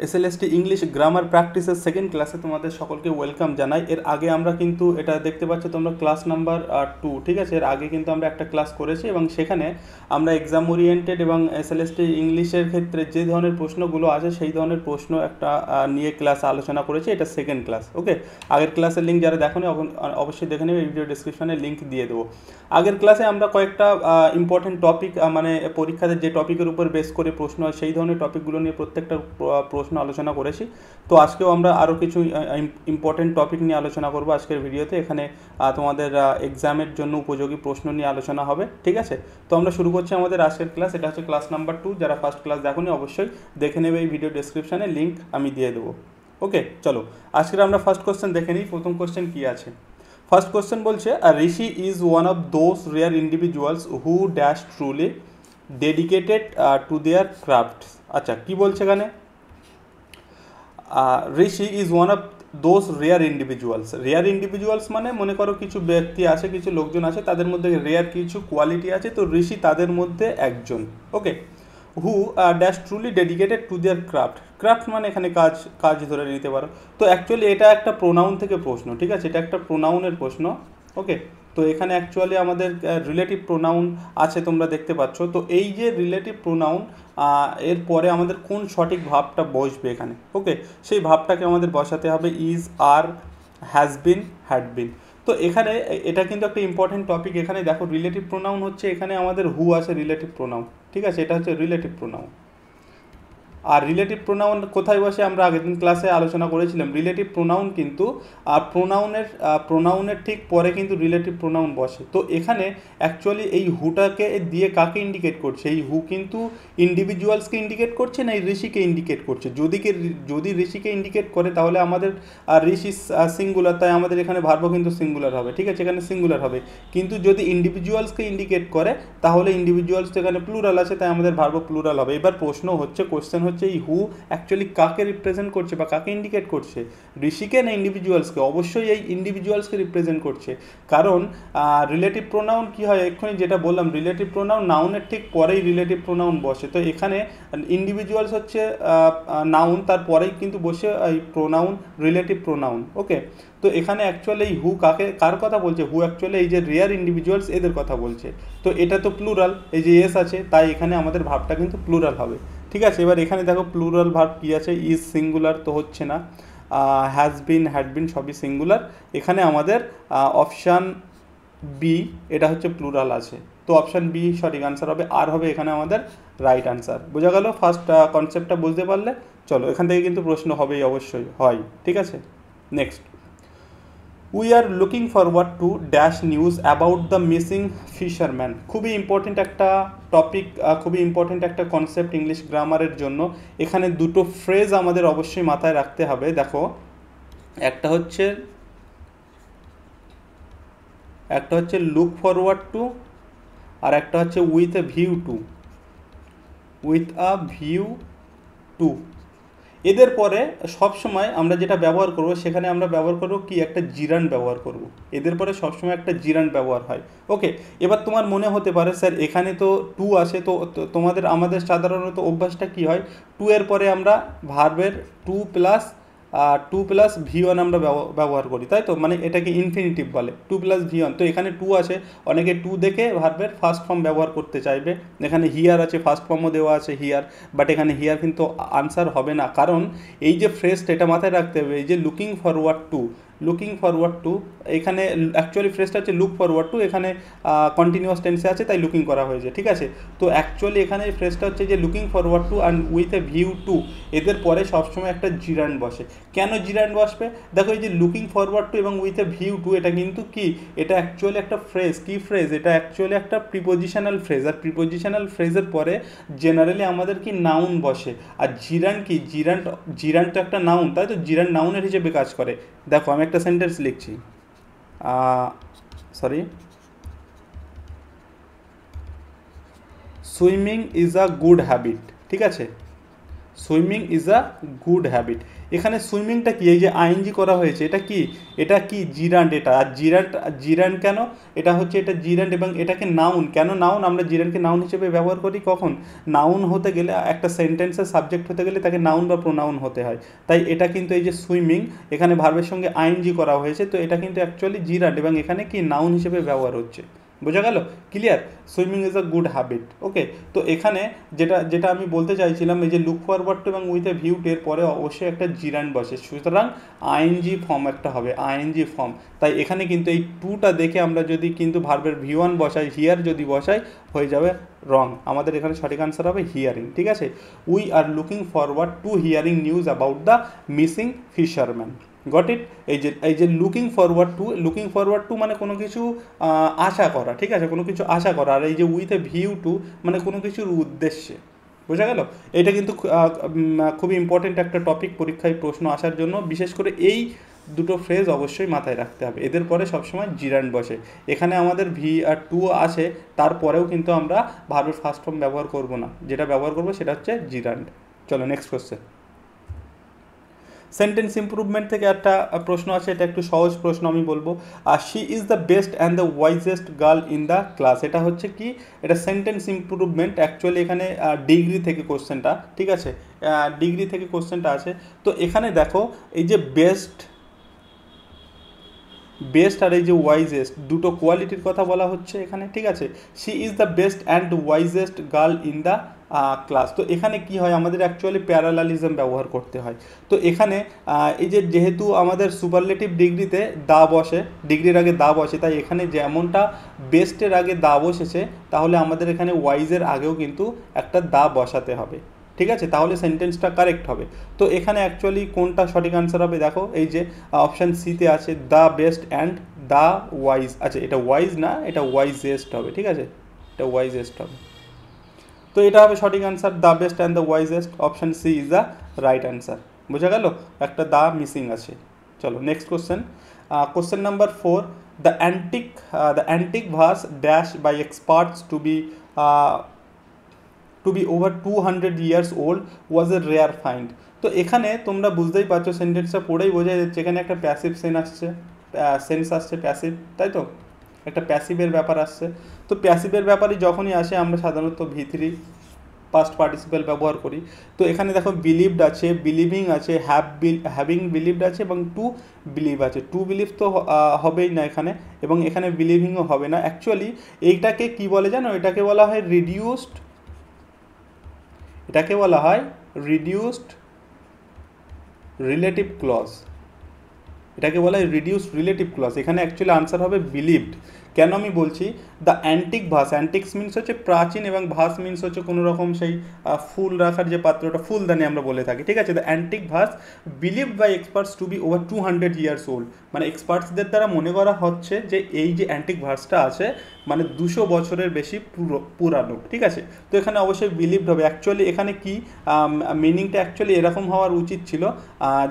SLST English grammar প্র্যাকটিসের second ক্লাসে তোমাদের সকলকে ওয়েলকাম জানাই। এর আগে আমরা কিন্তু এটা দেখতে পাচ্ছ তোমরা ক্লাস নাম্বার 2, ঠিক আছে। এর আগে কিন্তু আমরা একটা ক্লাস করেছি এবং সেখানে আমরা এক্সাম ওরিয়েন্টেড এবং এসএলএসটি ইংলিশের ক্ষেত্রে যে ধরনের প্রশ্নগুলো আছে সেই ধরনের প্রশ্ন একটা নিয়ে ক্লাস আলোচনা করেছি। এটা সেকেন্ড ক্লাস, ওকে। আগের ক্লাসের লিঙ্ক যারা দেখোনি অবশ্যই দেখে নেবে, এই ভিডিও ডিসক্রিপশনে লিঙ্ক দিয়ে দেবো। আগের ক্লাসে আমরা কয়েকটা ইম্পর্টেন্ট টপিক, মানে পরীক্ষাতে যে টপিকের উপর বেস করে প্রশ্ন হয় সেই ধরনের টপিকগুলো নিয়ে প্রত্যেকটা প্রশ্ন আলোচনা করেছি। তো আজকেও আমরা আরও কিছু ইম্পর্টেন্ট টপিক নিয়ে আলোচনা করব আজকের ভিডিওতে। এখানে তোমাদের এক্সামের জন্য উপযোগী প্রশ্ন নিয়ে আলোচনা হবে, ঠিক আছে। তো আমরা শুরু করছি আমাদের আজকের ক্লাস। এটা হচ্ছে ক্লাস নাম্বার 2। যারা ফার্স্ট ক্লাস দেখোনি অবশ্যই দেখে নেবে, এই ভিডিও ডেসক্রিপশানে লিঙ্ক আমি দিয়ে দেবো, ওকে। চলো আজকের আমরা ফার্স্ট কোশ্চেন দেখে নিই। প্রথম কোশ্চেন কী আছে? ফার্স্ট কোশ্চেন বলছে, Rishi is one of those rare individuals who dash truly dedicated to their craft. আচ্ছা, কি বলছে এখানে? Rishi is one of those rare individuals. Rare individuals মানে মনে করো কিছু ব্যক্তি আছে, কিছু লোকজন আছে, তাদের মধ্যে রেয়ার কিছু কোয়ালিটি আছে, তো ঋষি তাদের মধ্যে একজন, okay. Who dash truly dedicated to their craft. Craft মানে এখানে কাজ, কাজ ধরে নিতে পারো। তো অ্যাকচুয়ালি এটা একটা প্রোনাউন থেকে প্রশ্ন, ঠিক আছে। এটা একটা প্রোনাউনের প্রশ্ন, ওকে। তো এখানে অ্যাকচুয়ালি আমাদের রিলেটিভ প্রোনাউন আছে, তোমরা দেখতে পাচ্ছ। তো এই যে রিলেটিভ প্রোনাউন, এরপরে আমাদের কোন সঠিক ভাবটা বসবে এখানে, ওকে, সেই ভাবটাকে আমাদের বসাতে হবে। Is, are, has been, had been. তো এখানে এটা কিন্তু একটা ইম্পর্টেন্ট টপিক। এখানে দেখো রিলেটিভ প্রোনাউন হচ্ছে, এখানে আমাদের হু আছে রিলেটিভ প্রোনাউন, ঠিক আছে। এটা হচ্ছে রিলেটিভ প্রোনাউন। আর রিলেটিভ প্রোনাউন কোথায় বসে আমরা আগের দিন ক্লাসে আলোচনা করেছিলাম। রিলেটিভ প্রোনাউন কিন্তু প্রোনাউনের ঠিক পরে কিন্তু রিলেটিভ প্রোনাউন বসে। তো এখানে অ্যাকচুয়ালি এই হুটাকে দিয়ে কাকে ইন্ডিকেট করছে? এই হু কিন্তু ইন্ডিভিজুয়ালসকে ইন্ডিকেট করছে না এই ঋষিকে ইন্ডিকেট করছে? যদি ঋষিকে ইন্ডিকেট করে তাহলে আমাদের ঋষি সিঙ্গুলার, তাই আমাদের এখানে ভার্ব কিন্তু সিঙ্গুলার হবে, ঠিক আছে, এখানে সিঙ্গুলার হবে। কিন্তু যদি ইন্ডিভিজুয়ালসকে ইন্ডিকেট করে তাহলে ইন্ডিভিজুয়ালস এখানে প্লুরাল আছে, তাই আমাদের ভার্ব প্লুরাল হবে। এবার কোশ্চেন হচ্ছে এই হু অ্যাকচুয়ালি কাকে রিপ্রেজেন্ট করছে বা কাকে ইন্ডিকেট করছে? ঋষিকে না ইন্ডিভিজুয়ালসকে? অবশ্যই এই ইন্ডিভিজুয়ালসকে রিপ্রেজেন্ট করছে, কারণ রিলেটিভ প্রোনাউন কী হয়, এক্ষুনি যেটা বললাম, রিলেটিভ প্রোনাউন নাউনের ঠিক পরেই রিলেটিভ প্রোনাউন বসে। তো এখানে ইন্ডিভিজুয়ালস হচ্ছে নাউন, তারপরেই কিন্তু বসে এই প্রোনাউন, রিলেটিভ প্রোনাউন, ওকে। তো এখানে অ্যাকচুয়ালি এই হু কার কথা বলছে? হু অ্যাকচুয়ালি এই যে রেয়ার ইন্ডিভিজুয়ালস এদের কথা বলছে। তো এটা তো প্লুরাল, এই যে এস আছে, তাই এখানে আমাদের ভাবটা কিন্তু প্লুরাল হবে, ঠিক আছে। এবার এখানে দেখো প্লুরাল ভার্ব কী আছে? ইজ সিঙ্গুলার তো হচ্ছে না, হ্যাজ বিন, হ্যাড বিন সবই সিঙ্গুলার। এখানে আমাদের অপশান বি, এটা হচ্ছে প্লুরাল আছে। তো অপশান বি সঠিক আনসার হবে, আর হবে এখানে আমাদের রাইট আনসার। বোঝা গেল? ফার্স্ট কনসেপ্টটা বুঝতে পারলে? চলো, এখান থেকে কিন্তু প্রশ্ন হবেই, অবশ্যই হয়, ঠিক আছে। Next, we are looking forward to dash news about the missing fisherman. খুবই ইম্পর্টেন্ট একটা টপিক, খুবই ইম্পর্টেন্ট একটা কনসেপ্ট ইংলিশ গ্রামারের জন্য। এখানে দুটো ফ্রেজ আমাদের অবশ্যই মাথায় রাখতে হবে। দেখো, একটা হচ্ছে লুক ফরওয়ার্ড টু, আর একটা হচ্ছে উইথ এ ভিউ টু। এদের পরে সবসময় আমরা যেটা ব্যবহার করব, সেখানে আমরা ব্যবহার করব কি? একটা জিরান ব্যবহার করব। এদের পরে সবসময় একটা জিরান ব্যবহার হয়, ওকে। এবার তোমার মনে হতে পারে, স্যার এখানে তো টু আসে, তো আমাদের সাধারণত অভ্যাসটা কি হয়? টু এর পরে আমরা ভার্বের টু প্লাস ভি ওয়ান আমরা ব্যবহার করি, তাই তো? মানে এটাকে ইনফিনিটিভ বলে, টু প্লাস ভি ওয়ান। তো এখানে টু আছে, অনেকে টু দেখে ভার্বের ফার্স্ট ফর্ম ব্যবহার করতে চাইবে। এখানে হিয়ার আছে, ফার্স্ট ফর্মও দেওয়া আছে হিয়ার, বাট এখানে হিয়ার কিন্তু আনসার হবে না, কারণ এই যে ফ্রেজটা, এটা মাথায় রাখতে হবে। এই যে লুকিং ফরওয়ার্ড টু, এখানে অ্যাকচুয়ালি ফ্রেজটা হচ্ছে লুক ফরওয়ার্ড টু, এখানে কন্টিনিউয়াস টেন্সে আছে, তাই লুকিং করা হয়েছে, ঠিক আছে। তো অ্যাকচুয়ালি এখানে ফ্রেজটা হচ্ছে যে looking forward to and with a view two. এদের পরে সবসময় একটা জিরান বসে। কেন জিরান বসবে? দেখো, এই যে লুকিং ফরওয়ার্ড টু এবং উইথ এ ভিউ টু, এটা কিন্তু কি? এটা অ্যাকচুয়ালি একটা ফ্রেজ। কি ফ্রেজ? এটা অ্যাকচুয়ালি একটা প্রিপোজিশনাল ফ্রেজ, আর প্রিপোজিশনাল ফ্রেজের পরে জেনারেলি আমাদের কি নাউন বসে। আর জিরান কি? জিরান তো একটা নাউন, তাই তো? জিরান নাউনের হিসেবে কাজ করে। দেখো, আমি একটা সেন্টেন্স লিখছি, swimming is a good habit, ঠিক আছে। Swimming is a good habit. এখানে সুইমিংটা কি, এই যে আইএনজি করা হয়েছে এটা কি, এটা কি জিরান্ড, এটা আর জিরান্ড, জিরান্ড কেন, এটা হচ্ছে এটা জিরান্ড এবং এটাকে নাউন, কেন নাউন, আমরা জিরান্ডকে নাউন হিসেবে ব্যবহার করি কখন, নাউন হতে গেলে একটা সেন্টেন্সের সাবজেক্ট হতে গেলে তাকে নাউন বা প্রোনাউন হতে হয়। তাই এটা কিন্তু এই যে সুইমিং এখানে ভার্বের সঙ্গে আইএনজি করা হয়েছে, তো এটা কিন্তু অ্যাকচুয়ালি জিরান্ড এবং এখানে কি নাউন হিসেবে ব্যবহার হচ্ছে। বোঝা গেল? Clear? Swimming is a good habit. Okay, তো এখানে যেটা যেটা আমি বলতে চাইছিলাম, এই যে লুক ফরওয়ার্ড টু এবং উইথ এ ভিউ টু এর পরে অবশ্যই একটা জিরান্ড বসে, সুতরাং আইএনজি ফর্ম একটা হবে, আইএনজি ফর্ম। তাই এখানে কিন্তু এই টুটা দেখে আমরা যদি কিন্তু ভার্বের ভি ওয়ান বসাই, হিয়ার যদি বসাই, হয়ে যাবে রং। আমাদের এখানে সঠিক আনসার হবে হিয়ারিং। ঠিক আছে, we are looking forward to hearing news about the missing fisherman. Got it? এই যে লুকিং ফরওয়ার্ড টু মানে কোনো কিছু আশা করা, ঠিক আছে, কোনো কিছু আশা করা, আর এই যে উইথ এ ভিউ টু মানে কোনো কিছুর উদ্দেশ্যে। বোঝা গেল? এটা কিন্তু খুবই ইম্পর্টেন্ট একটা টপিক পরীক্ষায় প্রশ্ন আসার জন্য, বিশেষ করে এই দুটো ফ্রেজ অবশ্যই মাথায় রাখতে হবে, এদের পরে সবসময় জিরান্ড বসে। এখানে আমাদের ভি আর টু আসে, তারপরেও কিন্তু আমরা ভার্বের ফার্স্ট ফর্ম ব্যবহার করব না, যেটা ব্যবহার করবো সেটা হচ্ছে জিরান্ড। চলো নেক্সট কোশ্চেন। সেন্টেন্স ইম্প্রুভমেন্ট থেকে একটা প্রশ্ন আছে, এটা একটু সহজ প্রশ্ন আমি বলবো। She is the best and the wisest girl in the class. এটা হচ্ছে কি, এটা সেন্টেন্স ইম্প্রুভমেন্ট, অ্যাকচুয়ালি এখানে ডিগ্রি থেকে কোশ্চেনটা, ঠিক আছে, ডিগ্রি থেকে কোশ্চেনটা আছে। তো এখানে দেখো এই যে বেস্ট আর এই যে ওয়াইজেস্ট, দুটো কোয়ালিটির কথা বলা হচ্ছে এখানে, ঠিক আছে। She is the best and wisest girl in the class. তো এখানে কি হয়, আমাদের অ্যাকচুয়ালি প্যারালালিজম ব্যবহার করতে হয়। তো এখানে এই যে যেহেতু আমাদের সুপারলেটিভ ডিগ্রিতে দা বসে, ডিগ্রির আগে দা বসে, তাই এখানে যেমনটা বেস্টের আগে দা বসেছে, তাহলে আমাদের এখানে ওয়াইজের আগেও কিন্তু একটা দা বসাতে হবে, ঠিক আছে, তাহলে সেন্টেন্সটা কারেক্ট হবে। তো এখানে অ্যাকচুয়ালি কোনটা সঠিক আনসার হবে, দেখো এই যে অপশান সিতে আছে the best and the wise. আচ্ছা, এটা ওয়াইজ না, এটা ওয়াইজেস্ট হবে, ঠিক আছে, এটা ওয়াইজেস্ট হবে। তো এটা হবে সঠিক answer, the best and the wisest, option C is the right answer. বোঝা গেল? একটা দা মিসিং আছে। চলো next question. Question number 4, the antique vase dash by experts to be over 200 years old was a rare find। তো এখানে তোমরা বুঝতেই পারছো, সেন্টেন্সটা পড়েই বোঝা যাচ্ছে এখানে একটা প্যাসিভ সেন্স আসছে প্যাসিভ, তাই তো, একটা প্যাসিভের ব্যাপার আসছে। তো প্যাসিভের ব্যাপারে যখনই আসে আমরা সাধারণত ভি3 পাস্ট পার্টিসিপেল ব্যবহার করি। তো এখানে দেখো বিলিভড আছে, বিলিভিং আছে, হ্যাভিং বিলিভড আছে এবং টু বিলিভ আছে। টু বিলিভ তো হবেই না এখানে, এবং এখানে বিলিভিংও হবে না। অ্যাকচুয়ালি এইটাকে কি বলে জানো, এটাকে বলা হয় রিডিউসড রিলেটিভ ক্লজ। এটাকে বলা হয় রিডিউসড রিলেটিভ ক্লজ। এখানে অ্যাকচুয়ালি আনসার হবে বিলিভড। কেন আমি বলছি, the antique vase, antiques means হচ্ছে প্রাচীন এবং ভাস মিনস হচ্ছে কোনো রকম সেই ফুল রাখার যে পাত্রটা, ফুলদানি আমরা বলে থাকি, ঠিক আছে। The antique vase believed by experts to be over 200 years old, মানে এক্সপার্টসদের দ্বারা মনে করা হচ্ছে যে এই যে অ্যান্টিক ভাসটা আছে মানে 200 বছরের বেশি পুরানো, ঠিক আছে। তো এখানে অবশ্যই বিলিভড হবে। অ্যাকচুয়ালি এখানে কি মিনিংটা অ্যাকচুয়ালি এরকম হওয়ার উচিত ছিল,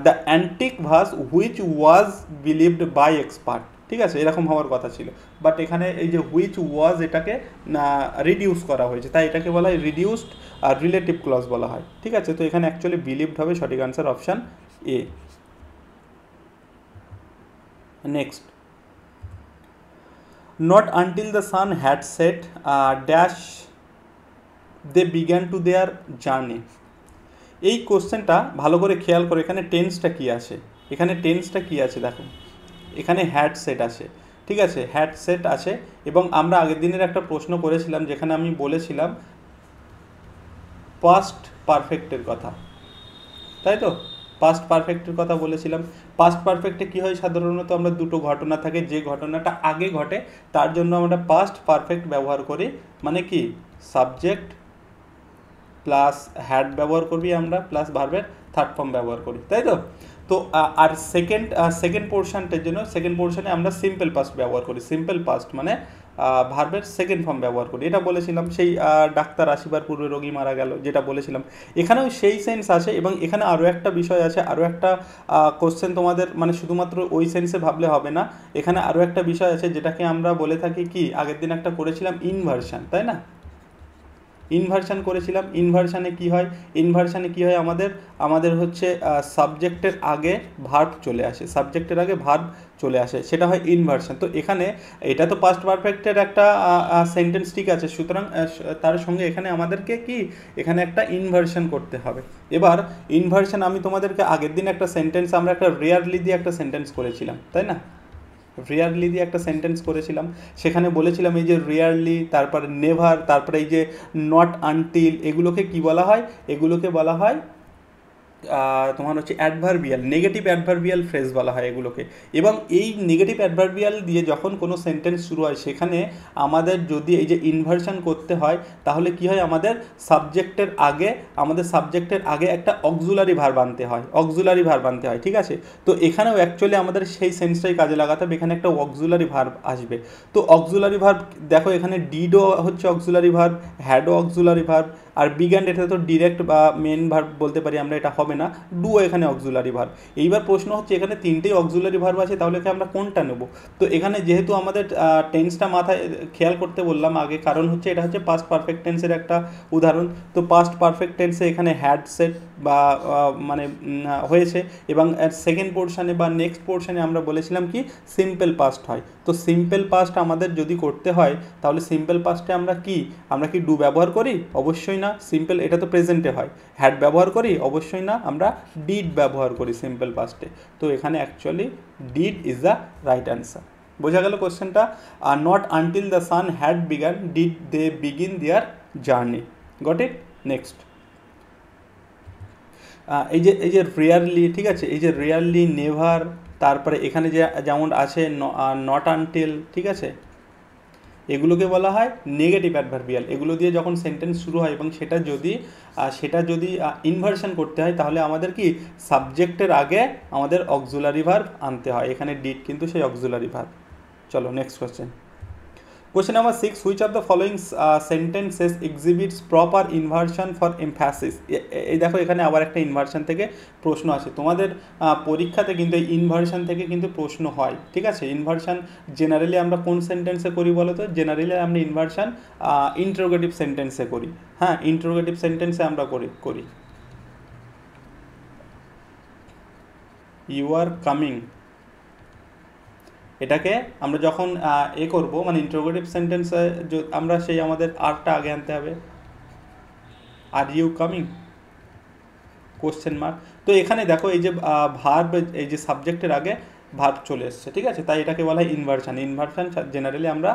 the antique vase which was believed by expert, ঠিক আছে, এরকম হওয়ার কথা ছিল। বাট এখানে এই যে হুইচ ওয়াজ এটাকে রিডিউস করা হয়েছে, তাই এটাকে বলা হয় রিডিউসড আর রিলেটিভ ক্লজ বলা হয়, ঠিক আছে। তো এখানে অ্যাকচুয়ালি বিলিভড হবে সঠিক answer, option A. Next, not until the sun had set dash they began to their journey. এই কোশ্চেনটা ভালো করে খেয়াল করে, এখানে টেন্সটা কী আছে, দেখো এখানে হ্যাড সেট আছে, ঠিক আছে, হ্যাড সেট আছে। এবং আমরা আগের দিনের একটা প্রশ্ন করেছিলাম যেখানে আমি বলেছিলাম পাস্ট পারফেক্টের কথা, তাই তো, পাস্ট পারফেক্টের কথা বলেছিলাম। পাস্ট পারফেক্টে কী হয়, সাধারণত আমরা দুটো ঘটনা থাকে, যে ঘটনাটা আগে ঘটে তার জন্য আমরা পাস্ট পারফেক্ট ব্যবহার করি, মানে কি সাবজেক্ট প্লাস হ্যাড ব্যবহার করবি আমরা, প্লাস ভার্বের থার্ড ফর্ম ব্যবহার করি, তাই তো। তো আর সেকেন্ড পোর্শনটার জন্য সেকেন্ড পোর্শনে আমরা সিম্পল পাস্ট ব্যবহার করি, সিম্পল পাস্ট মানে ভার্বের সেকেন্ড ফর্ম ব্যবহার করি। এটা বলেছিলাম সেই ডাক্তার আসিবার পূর্বে রোগী মারা গেল, যেটা বলেছিলাম। এখানেও সেই সেন্স আছে, এবং এখানে আরও একটা বিষয় আছে, আরও একটা কোশ্চেন তোমাদের মানে শুধুমাত্র ওই সেন্সে ভাবলে হবে না, এখানে আরও একটা বিষয় আছে যেটাকে আমরা বলে থাকি কি, আগের দিন একটা করেছিলাম ইনভার্সন, তাই না, ইনভার্সান করেছিলাম। ইনভার্সানে কি হয়, ইনভার্সানে কি হয় আমাদের হচ্ছে সাবজেক্টের আগে ভার্ব চলে আসে, সাবজেক্টের আগে ভার্ব চলে আসে, সেটা হয় ইনভার্সান। তো এখানে এটা তো পাস্ট পারফেক্টের একটা সেন্টেন্স, ঠিক আছে, সুতরাং তার সঙ্গে এখানে আমাদেরকে কি এখানে একটা ইনভার্সান করতে হবে। এবার ইনভার্সান আমি তোমাদেরকে আগের দিন একটা সেন্টেন্স, আমরা একটা রেয়ারলি দিয়ে একটা সেন্টেন্স করেছিলাম, তাই না, রেয়ারলি দিয়ে একটা সেন্টেন্স করেছিলাম। সেখানে বলেছিলাম এই যে রেয়ারলি, তারপরে নেভার, তারপরে এই যে নট আনটিল, এগুলোকে কি বলা হয়, এগুলোকে বলা হয় তোমার হচ্ছে অ্যাডভার্বিয়াল, নেগেটিভ অ্যাডভার্বিয়াল ফ্রেজ বলা হয় এগুলোকে। এবং এই নেগেটিভ অ্যাডভার্বিয়াল দিয়ে যখন কোনো সেন্টেন্স শুরু হয় সেখানে আমাদের যদি এই যে ইনভার্সন করতে হয় তাহলে কি হয়, আমাদের সাবজেক্টের আগে একটা অক্সুলারি ভার্ব আনতে হয়, অক্সুলারি ভার্ব আনতে হয়, ঠিক আছে। তো এখানেও অ্যাকচুয়ালি আমাদের সেই সেন্সটাই কাজে লাগাতে হবে, এখানে একটা অক্সুলারি ভার্ব আসবে। তো অক্সুলারি ভার্ব দেখো এখানে ডিডও হচ্ছে অক্সুলারি ভার্ব, হ্যাডও অক্সুলারি ভার্ব, আর বিগ্যান এটা তো ডিরেক্ট বা মেন ভার্ব বলতে পারি আমরা, এটা হবে না, ডু এখানে অক্সুলারি ভার্ব। এইবার প্রশ্ন হচ্ছে এখানে তিনটেই অক্সুলারি ভার্ব আছে, তাহলে কি আমরা কোনটা নেব? তো এখানে যেহেতু আমাদের টেন্সটা মাথায় খেয়াল করতে বললাম আগে, কারণ হচ্ছে এটা হচ্ছে পাস্ট পারফেক্ট টেন্সের একটা উদাহরণ। তো পাস্ট পারফেক্ট টেন্সে এখানে হ্যাড সেট বা মানে হয়েছে, এবং সেকেন্ড পোর্শনে বা নেক্সট পোর্শনে আমরা বলেছিলাম কি সিম্পল পাস্ট হয়। তো সিম্পল পাস্ট আমাদের যদি করতে হয় তাহলে সিম্পল পাস্টে আমরা কি ডু ব্যবহার করি? অবশ্যই না। সিম্পল এটা তো প্রেজেন্টে হয়। হ্যাড ব্যবহার করি? অবশ্যই না, আমরা ডিড ব্যবহার করি সিম্পল পাস্টে। তো এখানে actually did is the right answer. বোঝা গেল কোশ্চেনটা? আর not until the sun had began did they begin their journey. Got it? Next এই যে রেয়ারলি, ঠিক আছে, এই যে রেয়ারলি, নেভার, তারপরে এখানে যে যেমন আছে নট আনটিল, ঠিক আছে, এগুলোকে বলা হয় নেগেটিভ অ্যাডভার্বিয়াল। এগুলো দিয়ে যখন সেন্টেন্স শুরু হয় এবং সেটা যদি ইনভার্সন করতে হয় তাহলে আমাদের কি সাবজেক্টের আগে আমাদের অক্সুলারি ভার্ব আনতে হয়। এখানে ডিড কিন্তু সেই অক্সুলারি ভার্ব। চলো next question. Question number 6, which of the following sentences exhibits proper inversion for emphasis? এই দেখো এখানে আবার একটা ইনভার্সন থেকে প্রশ্ন আসে তোমাদের পরীক্ষাতে, কিন্তু এই ইনভার্সন থেকে কিন্তু প্রশ্ন হয়, ঠিক আছে। ইনভার্সন জেনারেলি আমরা কোন সেন্টেন্সে করি বলো তো? জেনারেলি আমরা ইনভার্সন ইন্টারোগেটিভ সেন্টেন্সে করি। হ্যাঁ, ইন্টারোগেটিভ সেন্টেন্সে আমরা করি ইউ আর কামিং, এটাকে আমরা যখন করব মানে ইন্টারোগেটিভ সেন্টেন্সে আমরা সেই আমাদের আরটা আগে আনতে হবে, are you coming question mark. তো এখানে দেখো এই যে ভার্ব, এই যে সাবজেক্টের আগে ভার্ব চলে এসছে, ঠিক আছে, তাই এটাকে বলা হয় ইনভার্সন। ইনভার্সন জেনারেলি আমরা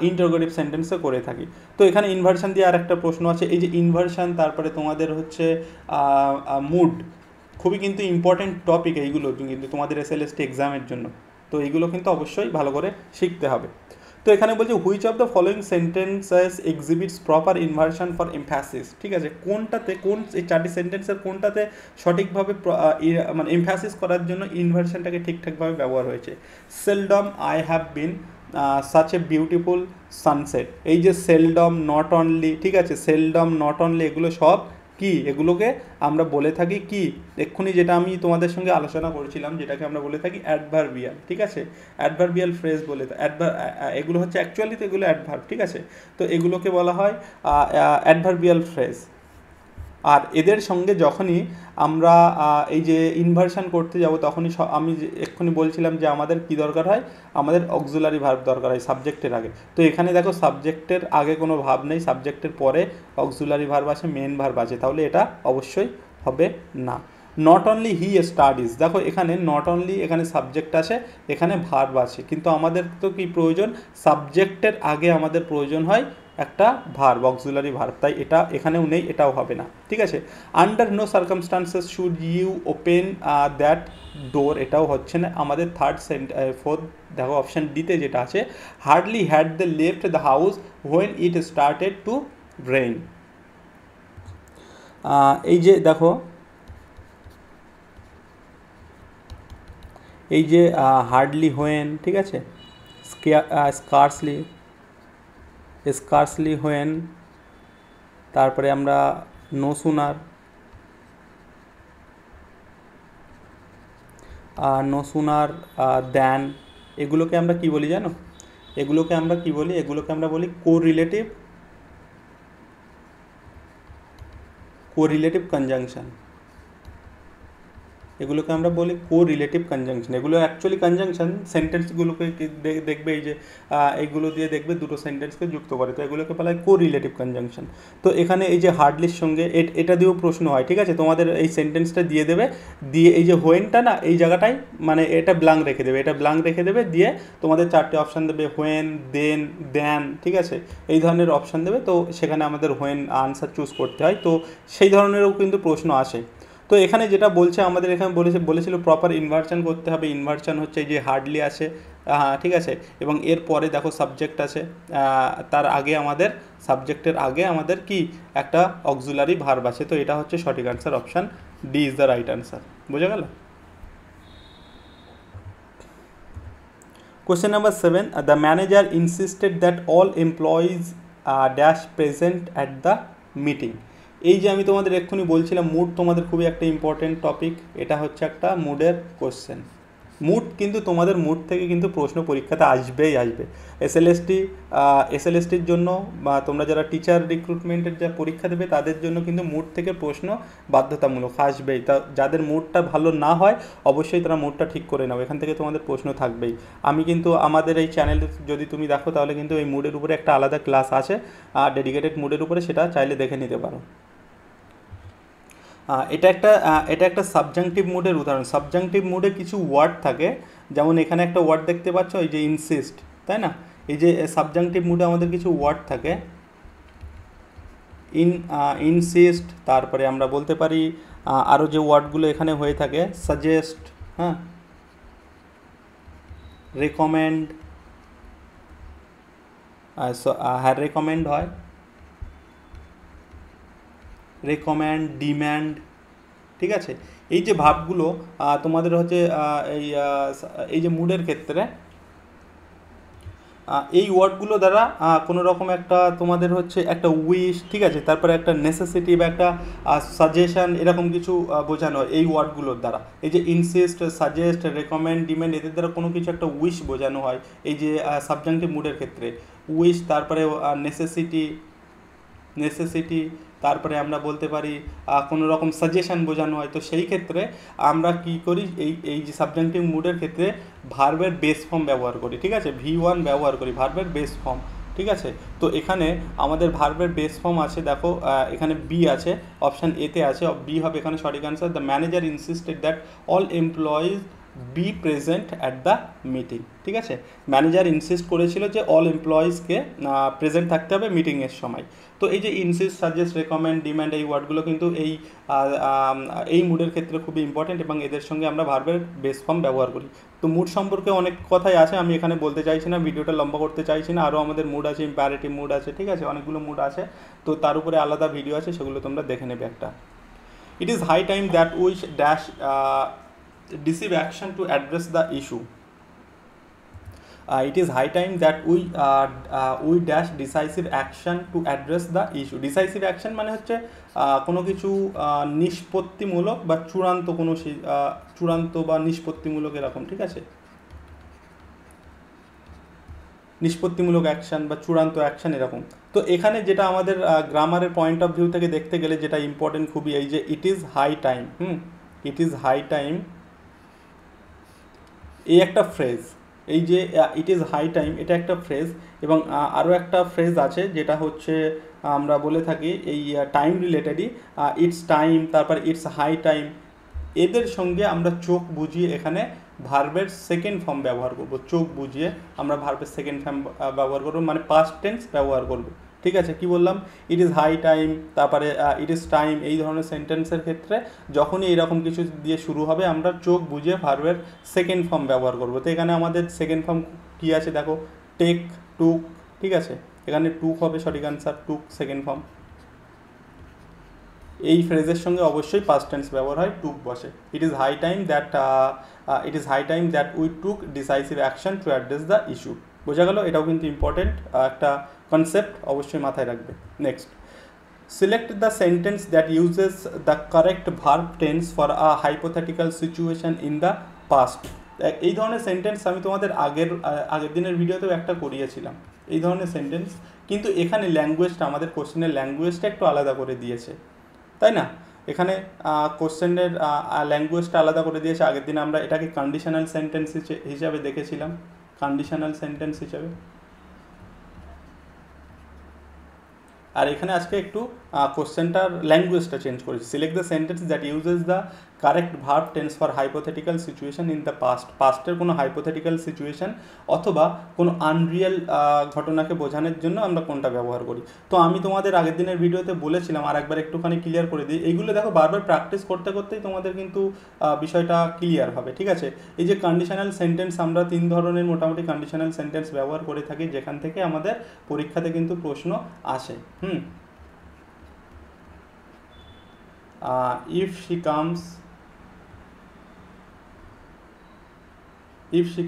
ইন্টারোগেটিভ সেন্টেন্সে করে থাকি। তো এখানে ইনভার্সন দিয়ে আর একটা প্রশ্ন আছে, এই যে ইনভার্সন, তারপরে তোমাদের হচ্ছে মুড, খুবই কিন্তু ইম্পর্টেন্ট টপিক এইগুলো কিন্তু তোমাদের এসএলএসটি এক্সামের জন্য। তো এইগুলো কিন্তু অবশ্যই ভালো করে শিখতে হবে। তো এখানে বলছে which of the following sentences exhibits proper inversion for emphasis, ঠিক আছে, এই চারটি সেন্টেন্সের কোনটাতে সঠিকভাবে মানে এমফ্যাসিস করার জন্য ইনভার্সনটাকে ঠিকঠাকভাবে ব্যবহার হয়েছে। Seldom I have been such a beautiful sunset, এই যে সেলডম, নট অনলি, ঠিক আছে, সেলডম, নট অনলি, এগুলো সব কি, এগুলোকে আমরা বলে থাকি কি, এক্ষুনি যেটা আমি তোমাদের সঙ্গে আলোচনা করেছিলাম, যেটাকে আমরা বলে থাকি অ্যাডভার্বিয়াল, ঠিক আছে, অ্যাডভার্বিয়াল ফ্রেজ বলে। এগুলো হচ্ছে অ্যাকচুয়ালি তো এগুলো অ্যাডভার্ব, ঠিক আছে, তো এগুলোকে বলা হয় অ্যাডভার্বিয়াল ফ্রেজ। আর এদের সঙ্গে যখনই আমরা এই যে ইনভার্সন করতে যাব তখনই আমি এক্ষুনি বলছিলাম যে আমাদের কি দরকার হয়, আমাদের অক্সিলারি ভার্ব দরকার হয় সাবজেক্টের আগে। তো এখানে দেখো সাবজেক্টের আগে কোনো ভার্ব নেই, সাবজেক্টের পরে অক্সিলারি ভার্ব আছে, মেন ভার্ব আছে, তাহলে এটা অবশ্যই হবে না। নট অনলি হি স্টাডিজ, দেখো এখানে নট অনলি, এখানে সাবজেক্ট আছে, এখানে ভার্ব আছে, কিন্তু আমাদের তো কি প্রয়োজন, সাবজেক্টের আগে আমাদের প্রয়োজন হয় একটা ভার্ব, অক্সিলারি ভার্ব, তাই এটা এখানেও নেই, এটাও হবে না, ঠিক আছে। Under no circumstances should you open that door, এটাও হচ্ছে না। আমাদের ফোর্থ দেখো অপশান ডিতে যেটা আছে, hardly had they left the house when it started to rain. এই যে দেখো এই যে হার্ডলি হোয়েন, ঠিক আছে, স্কার্সলি হোয়েন, তারপরে আমরা নো সুনার, দ্যান, এগুলোকে আমরা কি বলি জানো, এগুলোকে আমরা বলি কোরিলেটিভ কোরিলেটিভ কনজাংশন, এগুলোকে আমরা বলি কোরিলেটিভ কনজাংশন। এগুলো অ্যাকচুয়ালি কনজাংশন, সেন্টেন্সগুলোকে দেখবে এই যে এইগুলো দিয়ে দেখবে দুটো সেন্টেন্সকে যুক্ত করে, তো এগুলোকে বলা হয় কোরিলেটিভ কনজাংশন। তো এখানে এই যে হার্ডলির সঙ্গে এটা দিয়েও প্রশ্ন হয়, ঠিক আছে। তোমাদের এই সেন্টেন্সটা দিয়ে দেবে, দিয়ে এই যে হোয়েনটা না এই জায়গাটায় মানে এটা ব্ল্যাঙ্ক রেখে দেবে, এটা ব্ল্যাঙ্ক রেখে দেবে, দিয়ে তোমাদের 4টে অপশান দেবে, হোয়েন, দেন, দেন, ঠিক আছে, এই ধরনের অপশান দেবে। তো সেখানে আমাদের হোয়েন আনসার চুজ করতে হয়, তো সেই ধরনেরও কিন্তু প্রশ্ন আসে। তো এখানে যেটা বলছে আমাদের এখানে বলেছিল প্রপার ইনভার্সন করতে হবে। ইনভার্সন হচ্ছে এই যে হার্ডলি আছে, ঠিক আছে, এবং এর পরে দেখো সাবজেক্ট আছে, তার আগে আমাদের সাবজেক্টের আগে আমাদের কি একটা অক্সিলারি ভার্ব আছে। তো এটা হচ্ছে সঠিক answer, option D is the right answer. বোঝা গেল? Question number 7. The manager insisted that all employees dash present at the meeting. এই যে আমি তোমাদের এক্ষুনি বলছিলাম মুড তোমাদের খুবই একটা ইম্পর্টেন্ট টপিক, এটা হচ্ছে একটা মুডের কোশ্চেন। মুড কিন্তু তোমাদের মুড থেকে কিন্তু প্রশ্ন পরীক্ষাতে আসবেই আসবে। এসএলএসটির জন্য বা তোমরা যারা টিচার রিক্রুটমেন্টের যা পরীক্ষা দেবে তাদের জন্য কিন্তু মুড থেকে প্রশ্ন বাধ্যতামূলক আসবেই। তা যাদের মুডটা ভালো না হয় অবশ্যই তারা মুডটা ঠিক করে নাও, এখান থেকে তোমাদের প্রশ্ন থাকবেই। আমি কিন্তু আমাদের এই চ্যানেলে যদি তুমি দেখো তাহলে কিন্তু এই মুডের উপরে একটা আলাদা ক্লাস আছে, ডেডিকেটেড মুডের উপরে, সেটা চাইলে দেখে নিতে পারো। এটা একটা সাবজাংটিভ মুডের উদাহরণ। সাবজাংটিভ মুডে কিছু ওয়ার্ড থাকে, যেমন এখানে একটা ওয়ার্ড দেখতে পাচ্ছ এই যে ইনসিস্ট, তাই না? এই যে সাবজাংটিভ মুডে আমাদের কিছু ওয়ার্ড থাকে, ইনসিস্ট, তারপরে আমরা বলতে পারি আরও যে ওয়ার্ডগুলো এখানে হয়ে থাকে, সাজেস্ট, হ্যাঁ, রেকমেন্ড, হ্যাঁ রেকমেন্ড হয়, রেকমেন্ড, ডিম্যান্ড, ঠিক আছে। এই যে ভাবগুলো তোমাদের হচ্ছে এই যে মুডের ক্ষেত্রে এই ওয়ার্ডগুলো দ্বারা কোনো রকম একটা তোমাদের হচ্ছে একটা উইশ, ঠিক আছে, তারপরে একটা নেসেসিটি বা একটা সাজেশন, এরকম কিছু বোঝানো হয় এই ওয়ার্ডগুলোর দ্বারা। এই যে ইনসিস্ট, সাজেস্ট, রেকমেন্ড, ডিম্যান্ড, এদের দ্বারা কোনো কিছু একটা উইশ বোঝানো হয় এই যে সাবজাংটিভ মুডের ক্ষেত্রে। উইশ, তারপরে নেসেসিটি, তারপরে আমরা বলতে পারি কোনো রকম সাজেশন বোঝানো হয়। তো সেই ক্ষেত্রে আমরা কি করি, এই যে সাবজাংটিভ মুডের ক্ষেত্রে ভার্বের বেস ফর্ম ব্যবহার করি, ঠিক আছে, V1 ব্যবহার করি, ভার্বের বেস ফর্ম, ঠিক আছে। তো এখানে আমাদের ভার্বের বেস ফর্ম আছে, দেখো এখানে বি আছে, অপশান এতে আছে, বি হবে এখানে সঠিক answer. The manager insisted that all employees B present at the meeting, ঠিক আছে। ম্যানেজার ইনসিস্ট করেছিল যে অল এমপ্লয়িজকে প্রেজেন্ট থাকতে হবে মিটিংয়ের সময়। তো এই যে ইনসিস্ট, সাজেস্ট, রেকমেন্ড, ডিম্যান্ড, এই ওয়ার্ডগুলো কিন্তু এই মুডের ক্ষেত্রে খুবই ইম্পর্টেন্ট, এবং এদের সঙ্গে আমরা ভার্বের বেস ফর্ম ব্যবহার করি। তো মুড সম্পর্কে অনেক কথাই আছে, আমি এখানে বলতে চাইছি না, ভিডিওটা লম্বা করতে চাইছি না। আরও আমাদের মুড আছে, ইম্পারেটিভ মুড আছে, ঠিক আছে, অনেকগুলো মুড আছে। তো তার উপরে আলাদা ভিডিও আছে, সেগুলো তোমরা দেখে নেবে একটা। It is high time that we dash decisive action to address the issue. It is high time that we dash decisive action to address the issue. Decisive action মানে হচ্ছে কোনো কিছু নিষ্পত্তিমূলক বা চূড়ান্ত বা নিষ্পত্তিমূলক এরকম, ঠিক আছে, নিষ্পত্তিমূলক অ্যাকশান বা চূড়ান্ত অ্যাকশান এরকম। তো এখানে যেটা আমাদের গ্রামারের পয়েন্ট অফ ভিউ থেকে দেখতে গেলে যেটা ইম্পর্টেন্ট খুবই, এই যে it is high time, it is high time, এই একটা ফ্রেজ, এই যে ইট ইজ হাই টাইম, এটা একটা ফ্রেজ, এবং আরও একটা ফ্রেজ আছে যেটা হচ্ছে আমরা বলে থাকি এই টাইম রিলেটেডই, ইটস টাইম, তারপর ইটস হাই টাইম, এদের সঙ্গে আমরা চোখ বুঝিয়ে এখানে ভার্বের সেকেন্ড ফর্ম ব্যবহার করব। চোখ বুঝিয়ে আমরা ভার্বের সেকেন্ড ফর্ম ব্যবহার করব, মানে পাস্ট টেন্স ব্যবহার করব, ঠিক আছে। কি বললাম, ইট ইজ হাই টাইম, তারপরে ইট ইজ টাইম, এই ধরনের সেন্টেন্সের ক্ষেত্রে যখনই এরকম কিছু দিয়ে শুরু হবে আমরা চোখ বুঝিয়ে ভার্বের সেকেন্ড ফর্ম ব্যবহার করব। তো এখানে আমাদের সেকেন্ড ফর্ম কী আছে দেখো, টেক, টুক, ঠিক আছে, এখানে টুক হবে সঠিক আনসার, টুক সেকেন্ড ফর্ম। এই ফ্রেজের সঙ্গে অবশ্যই পাস্ট টেন্স ব্যবহার হয়, টুক বসে। It is high time that we took decisive action to address the issue. বোঝা গেল? এটাও কিন্তু ইম্পর্টেন্ট একটা কনসেপ্ট, অবশ্যই মাথায় রাখবে। Next, select the sentence that uses the correct verb tense for a hypothetical situation in the past. এই ধরনের সেন্টেন্স আমি তোমাদের আগের দিনের ভিডিওতেও একটা করিয়েছিলাম, এই ধরনের সেন্টেন্স, কিন্তু এখানে ল্যাঙ্গুয়েজটা, আমাদের কোশ্চেনের ল্যাঙ্গুয়েজটা একটু আলাদা করে দিয়েছে। তাই না? এখানে কোশ্চেনের ল্যাঙ্গুয়েজটা আলাদা করে দিয়েছে। আগের দিন আমরা এটাকে কন্ডিশনাল সেন্টেন্স হিসাবে দেখেছিলাম, কন্ডিশনাল সেন্টেন্স হিসাবে। আর এখানে আজকে একটু কোশ্চেনটার ল্যাঙ্গুয়েজটা চেঞ্জ করেছি। Select the sentence that uses the correct verb tense for hypothetical situation in the পাস্টের কোনো হাইপোথেটিক্যাল সিচুয়েশন অথবা কোনো আনরিয়েল ঘটনাকে বোঝানোর জন্য আমরা কোনটা ব্যবহার করি। তো আমি তোমাদের আগের দিনের ভিডিওতে বলেছিলাম, আর একবার একটুখানি ক্লিয়ার করে দিই। এইগুলো দেখো বারবার প্র্যাকটিস করতে করতেই তোমাদের কিন্তু বিষয়টা ক্লিয়ার হবে, ঠিক আছে? এই যে কন্ডিশনাল সেন্টেন্স, আমরা 3 ধরনের মোটামুটি কন্ডিশনাল সেন্টেন্স ব্যবহার করে থাকি, যেখান থেকে আমাদের পরীক্ষাতে কিন্তু প্রশ্ন আসে। if she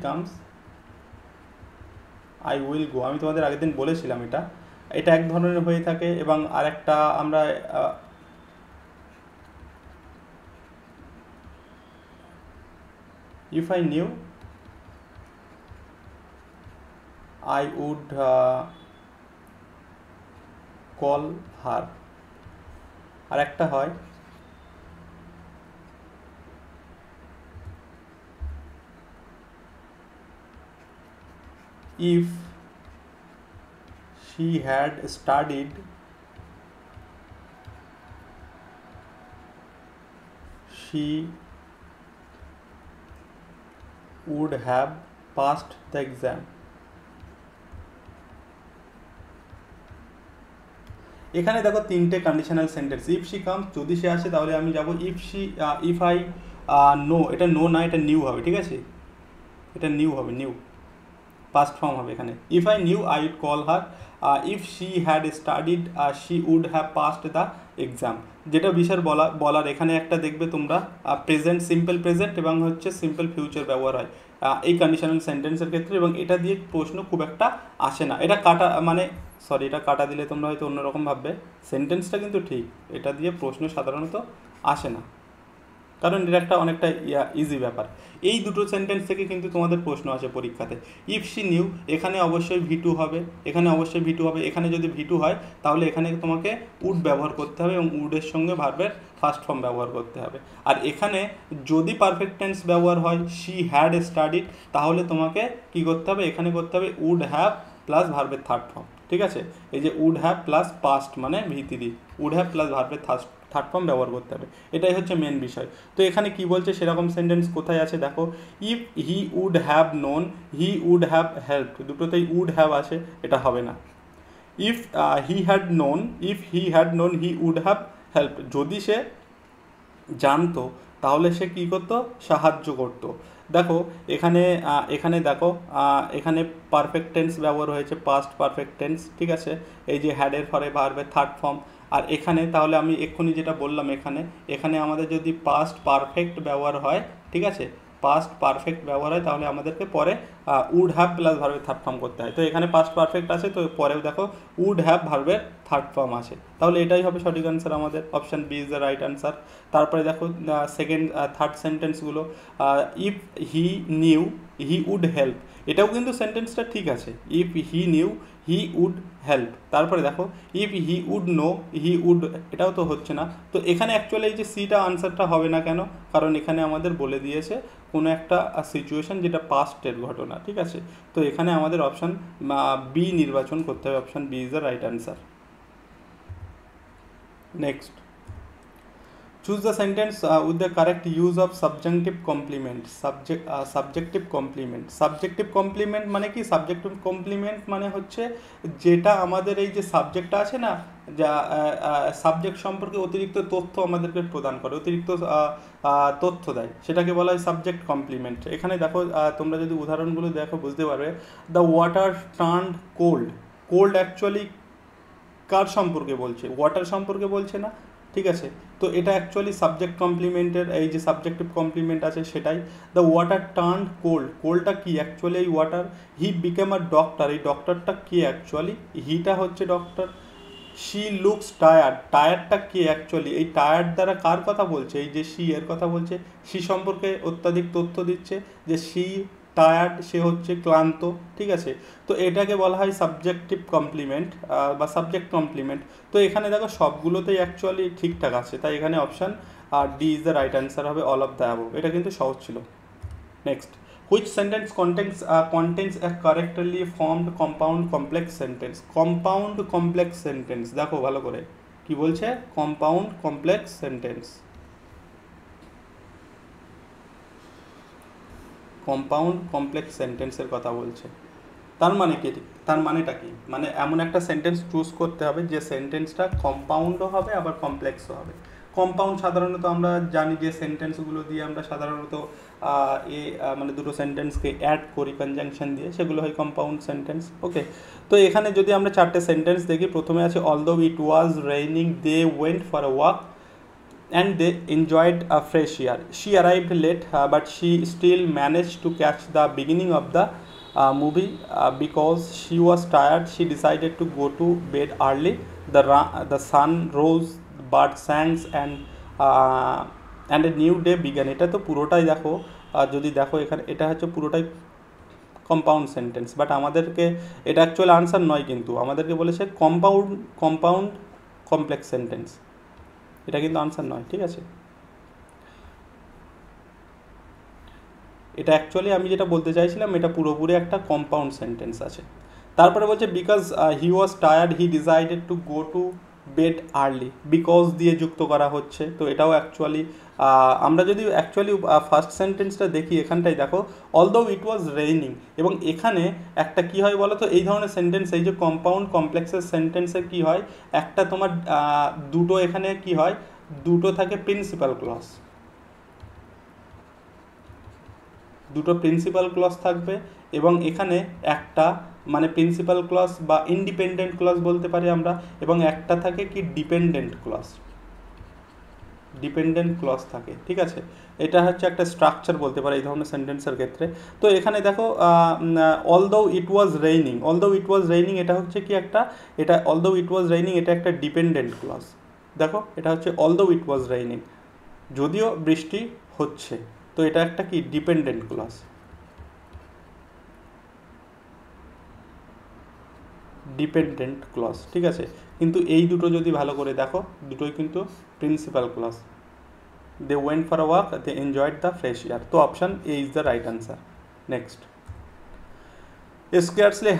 comes I will go, আমি তোমাদের আগের দিন বলেছিলাম এটা এক ধরনের হয়ে থাকে। এবং আরেকটা আমরা if I knew I would call her, আর একটা হয় if she had studied she would have passed the exam। এখানে দেখো 3টে conditional sentence. If she comes, যদি সে আসে তাহলে আমি যাব ইফ আই নো, এটা নো না, এটা নিউ হবে, ঠিক আছে? এটা নিউ হবে, নিউ পাস্ট ফর্ম হবে এখানে। If I knew I would call her, if she had studied she would have passed the exam. যেটা বিষয়ের বলার এখানে একটা দেখবে তোমরা প্রেজেন্ট, সিম্পল প্রেজেন্ট এবং হচ্ছে সিম্পল ফিউচার ব্যবহার হয় এই কন্ডিশনাল সেন্টেন্সের ক্ষেত্রে, এবং এটা দিয়ে প্রশ্ন খুব একটা আসে না। এটা কাটা মানে এটা কাটা দিলে তোমরা হয়তো অন্যরকম ভাববে, সেন্টেন্সটা কিন্তু ঠিক, এটা দিয়ে প্রশ্ন সাধারণত আসে না, কারণ এটা একটা অনেকটা ইজি ব্যাপার। এই দুটো সেন্টেন্স থেকে কিন্তু তোমাদের প্রশ্ন আসে পরীক্ষাতে। ইফ শি নিউ, এখানে অবশ্যই V2 হবে, এখানে অবশ্যই V2 হবে। এখানে যদি V2 হয় তাহলে এখানে তোমাকে উড ব্যবহার করতে হবে এবং উডের সঙ্গে ভার্বের ফার্স্ট ফর্ম ব্যবহার করতে হবে। আর এখানে যদি পারফেক্ট টেন্স ব্যবহার হয় শি হ্যাড স্টাডিড, তাহলে তোমাকে কি করতে হবে, এখানে করতে হবে উড হ্যাভ প্লাস ভার্বের থার্ড ফর্ম, ঠিক আছে? এই যে উড হ্যাভ প্লাস পাস্ট মানে V3, উড হ্যাভ প্লাস ভার্বের থার্ড ফর্ম ব্যবহার করতে হবে, এটাই হচ্ছে মেন বিষয়। তো এখানে কি বলছে সেরকম সেন্টেন্স কোথায় আছে দেখো। If he would have known he would have helped, দুটোতেই উড হ্যাভ আসে, এটা হবে না। If he had known he would have helped, যদি সে জানতো তাহলে সে কী করতো, সাহায্য করতো। দেখো এখানে দেখো এখানে পারফেক্ট টেন্স ব্যবহার হয়েছে, পাস্ট পারফেক্ট টেন্স, ঠিক আছে? এই যে হ্যাডের পরে ভার্বের থার্ড ফর্ম। আর এখানে তাহলে আমি এক্ষুনি যেটা বললাম, এখানে আমাদের যদি পাস্ট পারফেক্ট ব্যবহার হয়, ঠিক আছে, পাস্ট পারফেক্ট ব্যবহার হয়, তাহলে আমাদেরকে পরে উড হ্যাভ প্লাস ভার্বের থার্ড ফর্ম করতে হয়। তো এখানে পাস্ট পারফেক্ট আছে, তো পরেও দেখো উড হ্যাভ ভার্বের থার্ড ফর্ম আছে, তাহলে এটাই হবে সঠিক আনসার আমাদের। Option B is the right answer. তারপরে দেখো থার্ড সেন্টেন্সগুলো, if he knew he would help, এটাও কিন্তু সেন্টেন্সটা ঠিক আছে, if he knew he would help. তারপরে দেখো if he would know he would, এটাও তো হচ্ছে না। তো এখানে অ্যাকচুয়ালি এই যে সিটা আনসারটা হবে না কেন, কারণ এখানে আমাদের বলে দিয়েছে কোনো একটা সিচুয়েশন যেটা পাস্টের ঘটনা, ঠিক আছে? তো এখানে আমাদের অপশান বি নির্বাচন করতে হবে, option B is the right answer. Next, choose the sentence with the correct use of subjunctive complement, subjective complement মানে কি? subjective complement মানে হচ্ছে যেটা আমাদের এই যে সাবজেক্টটা আছে না, যা সাবজেক্ট সম্পর্কে অতিরিক্ত তথ্য আমাদেরকে প্রদান করে, অতিরিক্ত তথ্য দেয়, সেটাকে বলা হয় সাবজেক্ট কমপ্লিমেন্ট। এখানে দেখো তোমরা যদি উদাহরণগুলো দেখো বুঝতে পারবে। The water turned cold, cold actually কার সম্পর্কে বলছে? ওয়াটার সম্পর্কে বলছে না, ঠিক আছে? তো এটা অ্যাকচুয়ালি সাবজেক্ট কমপ্লিমেন্টের এই যে সাবজেক্টিভ কমপ্লিমেন্ট আছে সেটাই। দ্য ওয়াটার টার্নড কোল্ড, কোল্ডটা কি অ্যাকচুয়ালি? এই water. He became a doctor, এই ডক্টরটা কি অ্যাকচুয়ালি? হিটা হচ্ছে ডক্টর। শি লুকস টায়ার্ড, টায়ার্ডটা কি অ্যাকচুয়ালি? এই টায়ার্ড দ্বারা কার কথা বলছে? এই যে শি এর কথা বলছে, শি সম্পর্কে অত্যাধিক তথ্য দিচ্ছে যে শি টায়ার্ড, সে হচ্ছে ক্লান্ত, ঠিক আছে। তো এটাকে বলা হয় সাবজেক্টিভ কমপ্লিমেন্ট বা সাবজেক্ট কমপ্লিমেন্ট। তো এখানে দেখো সবগুলোতেই অ্যাকচুয়ালি ঠিকঠাক আছে, তাই এখানে option D is the right answer হবে, অল অফ দ্য অ্যাবভ। এটা কিন্তু সহজ ছিল। Next, which sentence contains a correctly formed compound complex sentence. Compound complex sentence, দেখো ভালো করে কি বলছে, compound complex sentence. Compound complex সেন্টেন্সের কথা বলছে। তার মানে কি, তার মানেটা কি, মানে এমন একটা সেন্টেন্স চুজ করতে হবে যে সেন্টেন্সটা কম্পাউন্ডও হবে আবার কমপ্লেক্সও হবে। কম্পাউন্ড সাধারণত আমরা জানি যে সেন্টেন্সগুলো দিয়ে আমরা সাধারণত মানে দুটো সেন্টেন্সকে অ্যাড করি কনজাংশন দিয়ে, সেগুলো হয় কম্পাউন্ড সেন্টেন্স। ওকে, তো এখানে যদি আমরা চারটে সেন্টেন্স দেখি, প্রথমে আছে although it was raining they went for a walk and they enjoyed a fresh air. She arrived late, but she still managed to catch the beginning of the movie because she was tired. She decided to go to bed early. The sun rose, birds sang, and a new day began. এটা তো পুরোটাই দেখো, যদি দেখো এখানে এটা হচ্ছে পুরোটাই কম্পাউন্ড সেন্টেন্স, বাট আমাদেরকে এটা অ্যাকচুয়াল আনসার নয়, কিন্তু আমাদেরকে বলেছে কম্পাউন্ড কমপ্লেক্স সেন্টেন্স, এটা কিন্তু আনসার নয়, ঠিক আছে। এটা অ্যাকচুয়ালি আমি যেটা বলতে চাইছিলাম, এটা পুরোপুরি একটা কম্পাউন্ড সেন্টেন্স আছে। তারপরে বলছে because he was tired he decided to go to bed early, because দিয়ে যুক্ত করা হচ্ছে। তো এটাও অ্যাকচুয়ালি আমরা যদি অ্যাকচুয়ালি ফার্স্ট সেন্টেন্সটা দেখি, এখানটাই দেখো অলদো ইট ওয়াজ রেইনিং, এবং এখানে একটা কি হয় বলো তো, এই ধরনের সেন্টেন্স, এই যে কম্পাউন্ড কমপ্লেক্সের সেন্টেন্সে কি হয়, একটা তোমার দুটো এখানে কি হয়, দুটো থাকে প্রিন্সিপাল ক্লজ, দুটো প্রিন্সিপাল ক্লজ থাকবে, এবং এখানে একটা মানে প্রিন্সিপাল ক্লজ বা ইন্ডিপেন্ডেন্ট ক্লজ বলতে পারি আমরা, এবং একটা থাকে কি ডিপেন্ডেন্ট ক্লজ, ডিপেন্ডেন্ট ক্লজ থাকে, ঠিক আছে। এটা হচ্ছে একটা স্ট্রাকচার বলতে পারে এই ধরনের সেন্টেন্সের ক্ষেত্রে। তো এখানে দেখো অলদো ইট ওয়াজ রেইনিং, এটা হচ্ছে কি একটা, এটা অলদো ইট ওয়াজ রেইনিং এটা একটা ডিপেন্ডেন্ট ক্লজ। দেখো এটা হচ্ছে অলদো ইট ওয়াজ রেইনিং, যদিও বৃষ্টি হচ্ছে, তো এটা একটা কি ডিপেন্ডেন্ট ক্লজ, ডিপেন্ডেন্ট ক্লজ, ঠিক আছে। কিন্তু এই দুটো যদি ভালো করে দেখো, দুটোই কিন্তু principal clause. They went for a walk, they enjoyed the fresh air. তো option A is the right answer. Next, scarcely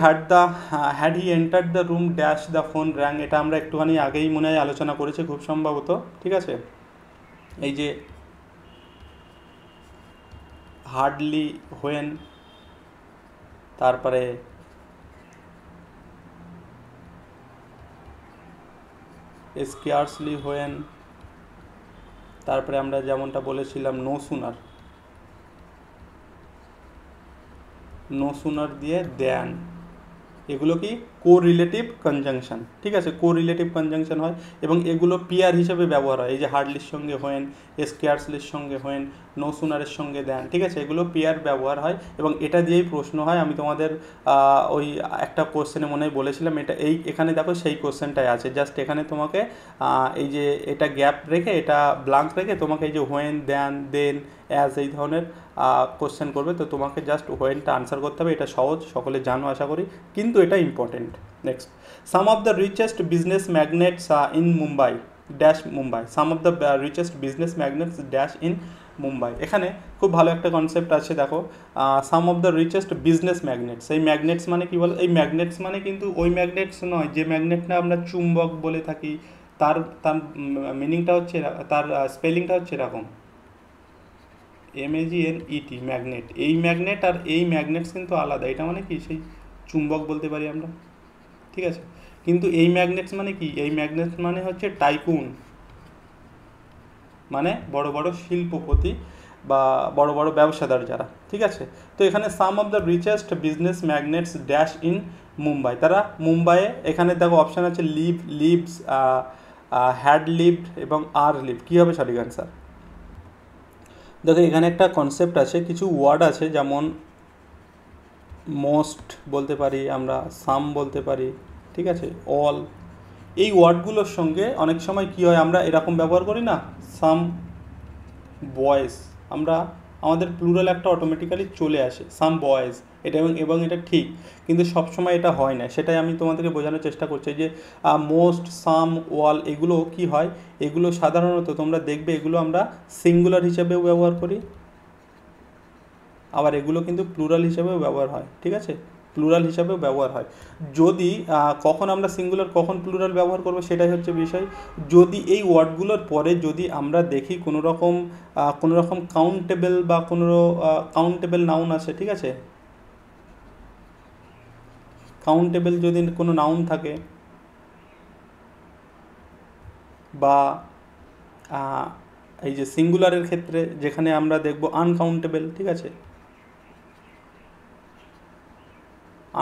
had he entered the room dash the phone rang. এটা আমরা একটুখানি আগেই মনে হয় আলোচনা করেছি খুব সম্ভবত, ঠিক আছে। এই যে হার্ডলি হোয়েন, তারপরে স্কেয়ার্সলি হোয়েন, তারপরে আমরা যেমনটা বলেছিলাম নো সুনার দিয়ে দেন, এগুলো কি কোরিলেটিভ কনজাংশন, ঠিক আছে, কোরিলেটিভ কনজাংশন হয়, এবং এগুলো পেয়ার হিসেবে ব্যবহার হয়। এই যে হার্ডলির সঙ্গে হোয়েন, স্কেয়ার্সলির সঙ্গে হোয়েন, নো সুনারের সঙ্গে দেন, ঠিক আছে, এগুলো পেয়ার ব্যবহার হয়, এবং এটা দিয়েই প্রশ্ন হয়। আমি তোমাদের ওই একটা কোশ্চেনে মনে হয় বলেছিলাম, এটা এখানে দেখো সেই কোশ্চেনটাই আছে, জাস্ট এখানে তোমাকে এই যে এটা গ্যাপ রেখে, এটা ব্লাঙ্ক রেখে তোমাকে এই যে হোয়েন, দেন, দেন, অ্যাজ এই ধরনের কোশ্চেন করবে, তো তোমাকে জাস্ট হোয়েনটা আনসার করতে হবে। এটা সহজ, সকলে জানো আশা করি, কিন্তু এটা important. Next, some of the richest business magnates in Mumbai dash Mumbai, some of the richest business magnates dash in Mumbai. এখানে খুব ভালো একটা কনসেপ্ট আছে, দেখো some of the richest business magnates, এই ম্যাগনেটস মানে কি বলো, এই ম্যাগনেটস মানে কিন্তু ওই ম্যাগনেটস নয় যে ম্যাগনেটটা আমরা চুম্বক বলে থাকি, তার তার মিনিংটা হচ্ছে, তার স্পেলিংটা হচ্ছে এরকম, MAGNET, ম্যাগনেট। এই ম্যাগনেট আর এই ম্যাগনেটস কিন্তু আলাদা, এটা মানে কি সেই চুম্বক বলতে পারি আমরা, ঠিক আছে। কিন্তু এই ম্যাগনেটস মানে কি, এই ম্যাগনেটস মানে হচ্ছে টাইকুন, মানে বড় বড় শিল্পপতি বা বড় বড় ব্যবসাদার যারা, ঠিক আছে। তো এখানে some of the richest business magnates dash in Mumbai, তারা মুম্বাইয়ে, এখানে দেখো অপশান আছে লিভস, হ্যাড লিভড এবং আর লিভড। কী হবে সঠিক অ্যান্সার? দেখো এখানে একটা কনসেপ্ট আছে, কিছু ওয়ার্ড আছে, যেমন মোস্ট বলতে পারি আমরা, সাম বলতে পারি, ঠিক আছে, অল। এই ওয়ার্ডগুলোর সঙ্গে অনেক সময় কী হয়, আমরা এরকম ব্যবহার করি না, সাম বয়েস, আমাদের প্লুরাল একটা অটোমেটিক্যালি চলে আসে, সাম বয়েজ, এটা এবং এটা ঠিক, কিন্তু সবসময় এটা হয় না, সেটাই আমি তোমাদেরকে বোঝানোর চেষ্টা করছি যে মোস্ট, সাম, ওয়াল এগুলো কি হয়, এগুলো সাধারণত তোমরা দেখবে এগুলো আমরা সিঙ্গুলার হিসেবেও ব্যবহার করি, আবার এগুলো কিন্তু প্লুরাল হিসেবেও ব্যবহার হয়, ঠিক আছে, প্লুরাল হিসাবেও ব্যবহার হয়। যদি কখন আমরা সিঙ্গুলার কখন প্লুরাল ব্যবহার করবো সেটাই হচ্ছে বিষয়। যদি এই ওয়ার্ডগুলোর পরে যদি আমরা দেখি কোনো রকম কাউন্টেবল বা কোনো কাউন্টেবল নাউন আছে, ঠিক আছে, কাউন্টেবল যদি কোনো নাউন থাকে, বা এই যে সিঙ্গুলারের ক্ষেত্রে যেখানে আমরা দেখব আনকাউন্টেবল, ঠিক আছে,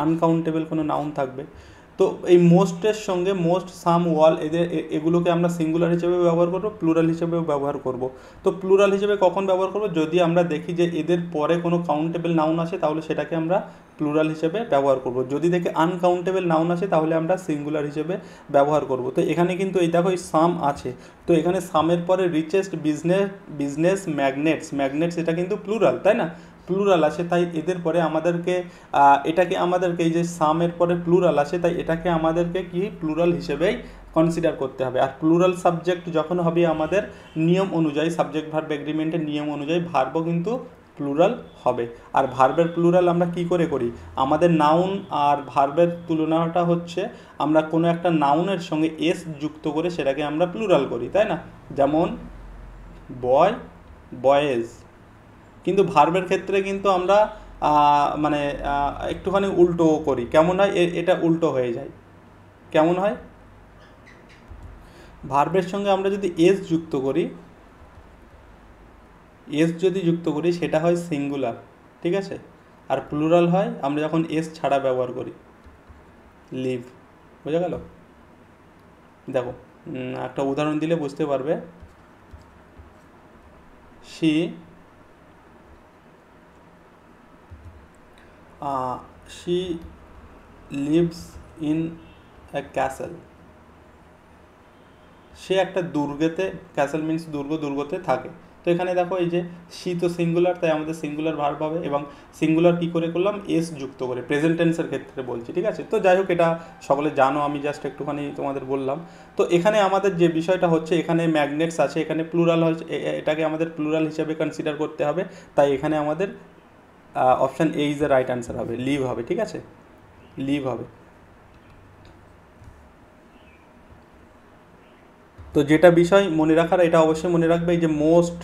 আনকাউন্টেবল কোনো নাউন থাকবে, তো এই মোস্টের সঙ্গে মোস্ট, সাম, ওয়াল এগুলোকে আমরা সিঙ্গুলার হিসেবে ব্যবহার করব, প্লুরাল হিসেবেও ব্যবহার করব। তো প্লুরাল হিসেবে কখন ব্যবহার করব, যদি আমরা দেখি যে এদের পরে কোনো কাউন্টেবল নাউন আসে তাহলে সেটাকে আমরা প্লুরাল হিসেবে ব্যবহার করব, যদি দেখি আনকাউন্টেবল নাউন আসে তাহলে আমরা সিঙ্গুলার হিসেবে ব্যবহার করব। তো এখানে কিন্তু এই দেখো এই সাম আছে, তো এখানে সামের পরে রিচেস্ট, বিজনেস, ম্যাগনেটস এটা কিন্তু প্লুরাল, তাই না, প্লুরাল আছে, তাই এদের পরে আমাদেরকে আমাদেরকে এই যে সামের পরে প্লুরাল আছে, তাই এটাকে আমাদেরকে কি প্লুরাল হিসেবেই কনসিডার করতে হবে। আর প্লুরাল সাবজেক্ট যখন হবে আমাদের নিয়ম অনুযায়ী, সাবজেক্ট ভার্ব এগ্রিমেন্টের নিয়ম অনুযায়ী ভার্বও কিন্তু প্লুরাল হবে। আর ভার্বের প্লুরাল আমরা কি করে করি, আমাদের নাউন আর ভার্বের তুলনাটা হচ্ছে আমরা কোনো একটা নাউনের সঙ্গে এস যুক্ত করে সেটাকে আমরা প্লুরাল করি, তাই না, যেমন বয়, বয়েজ। কিন্তু ভার্বের ক্ষেত্রে কিন্তু আমরা মানে একটুখানি উল্টো করি, কেমন হয়, এটা উল্টো হয়ে যায়, কেমন হয়, ভার্বের সঙ্গে আমরা যদি এস যুক্ত করি, সেটা হয় সিঙ্গুলার, ঠিক আছে, আর প্লুরাল হয় আমরা যখন এস ছাড়া ব্যবহার করি, লিভ, বোঝা গেল। দেখো একটা উদাহরণ দিলে বুঝতে পারবে, she lives in a castle, সে একটা দুর্গেতে, ক্যাসেল মিন্স দুর্গতে থাকে। তো এখানে দেখো এই যে সি তো সিঙ্গুলার, তাই আমাদের সিঙ্গুলার ভার্ব হবে, এবং সিঙ্গুলার কী করে করলাম, এস যুক্ত করে, প্রেজেন্ট টেন্সের ক্ষেত্রে বলছি, ঠিক আছে। তো যাই হোক এটা সকলে জানো, আমি জাস্ট একটুখানি তোমাদের বললাম। তো এখানে আমাদের যে বিষয়টা হচ্ছে, এখানে ম্যাগনেটস আছে, এখানে প্লুরাল হচ্ছে, এটাকে আমাদের প্লুরাল হিসেবে কনসিডার করতে হবে, তাই এখানে আমাদের option A is the right answer হবে, লিভ হবে, ঠিক আছে, লিভ হবে। তো যেটা বিষয় মনে রাখার, এটা অবশ্যই মনে রাখবে, এই যে মোস্ট,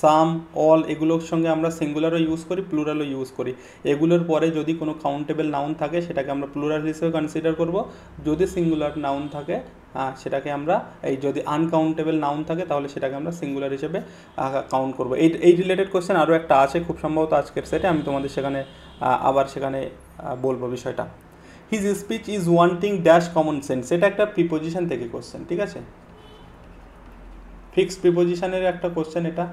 সাম, অল এগুলোর সঙ্গে আমরা সিঙ্গুলারও ইউজ করি, প্লুরালও ইউজ করি, এগুলোর পরে যদি কোনো কাউন্টেবল নাউন থাকে সেটাকে আমরা প্লুরাল হিসেবে কনসিডার করব, যদি সিঙ্গুলার নাউন থাকে সেটাকে আমরা, এই যদি আনকাউন্টেবল নাউন থাকে তাহলে সেটাকে আমরা সিঙ্গুলার হিসেবে কাউন্ট করব। এই রিলেটেড কোশ্চেন আরও একটা আছে খুব সম্ভবত আজকের সেটে, আমি তোমাদের সেখানে আবার সেখানে বলবো বিষয়টা। His speech is wanting dash common sense, এটা একটা প্রিপোজিশন থেকে কোশ্চেন, ঠিক আছে, ফিক্সড প্রিপোজিশনের একটা কোশ্চেন এটা।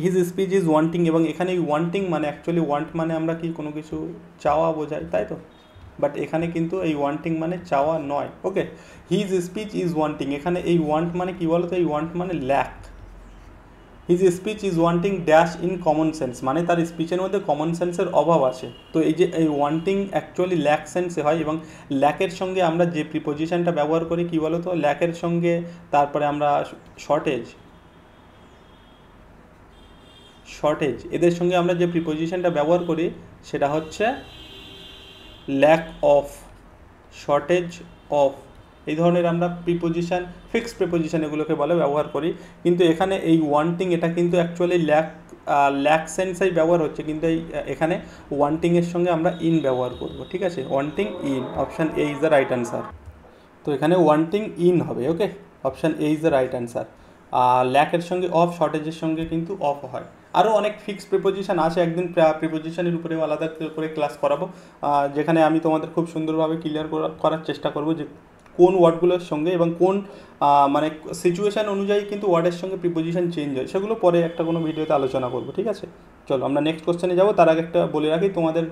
হিজ স্পিচ ইজ ওয়ান্টিং, এবং এখানে ওয়ান্টিং মানে অ্যাকচুয়ালি ওয়ান্ট মানে আমরা কি কোনো কিছু চাওয়া বোঝাই, তাই তো, বাট এখানে কিন্তু এই ওয়ান্টিং মানে চাওয়া নয়, ওকে। হিজ স্পিচ ইজ ওয়ান্টিং, এখানে এই ওয়ান্ট মানে কি বলো তো, এই ওয়ান্ট মানে lack. His speech is wanting dash in common sense, মানে তার স্পিচের মধ্যে কমন সেন্সের অভাব আছে। তো এই যে এই ওয়ান্টিং অ্যাকচুয়ালি ল্যাক সেন্সে হয়, এবং ল্যাকের সঙ্গে আমরা যে প্রিপোজিশনটা ব্যবহার করি কি বলো তো, ল্যাকের সঙ্গে তারপরে আমরা শর্টেজ এদের সঙ্গে আমরা যে প্রিপোজিশনটা ব্যবহার করি সেটা হচ্ছে ল্যাক অফ, শর্টেজ অফ, এই ধরনের আমরা প্রিপোজিশন, ফিক্সড প্রিপোজিশন এগুলোকে বলে ব্যবহার করি। কিন্তু এখানে এই ওয়ান্টিং এটা কিন্তু অ্যাকচুয়ালি ল্যাক সেন্সেই ব্যবহার হচ্ছে, কিন্তু এখানে ওয়ান্টিংয়ের সঙ্গে আমরা ইন ব্যবহার করব, ঠিক আছে, wanting in, option A is the right answer. তো এখানে ওয়ান্টিং ইন হবে, okay, option A is the right answer. ল্যাকের সঙ্গে অফ, শর্টেজের সঙ্গে কিন্তু অফ হয়। আরও অনেক ফিক্সড প্রিপোজিশন আছে, একদিন প্রিপোজিশনের উপরেও আলাদা করে ক্লাস করাবো, যেখানে আমি তোমাদের খুব সুন্দরভাবে ক্লিয়ার করার চেষ্টা করব যে কোন ওয়ার্ডগুলোর সঙ্গে এবং কোন মানে সিচুয়েশান অনুযায়ী কিন্তু ওয়ার্ডের সঙ্গে প্রিপোজিশন চেঞ্জ হয়, সেগুলো পরে একটা কোনো ভিডিওতে আলোচনা করবো, ঠিক আছে। চলো আমরা নেক্সট কোশ্চেনে যাবো, তার আগে একটা বলে রাখি, তোমাদের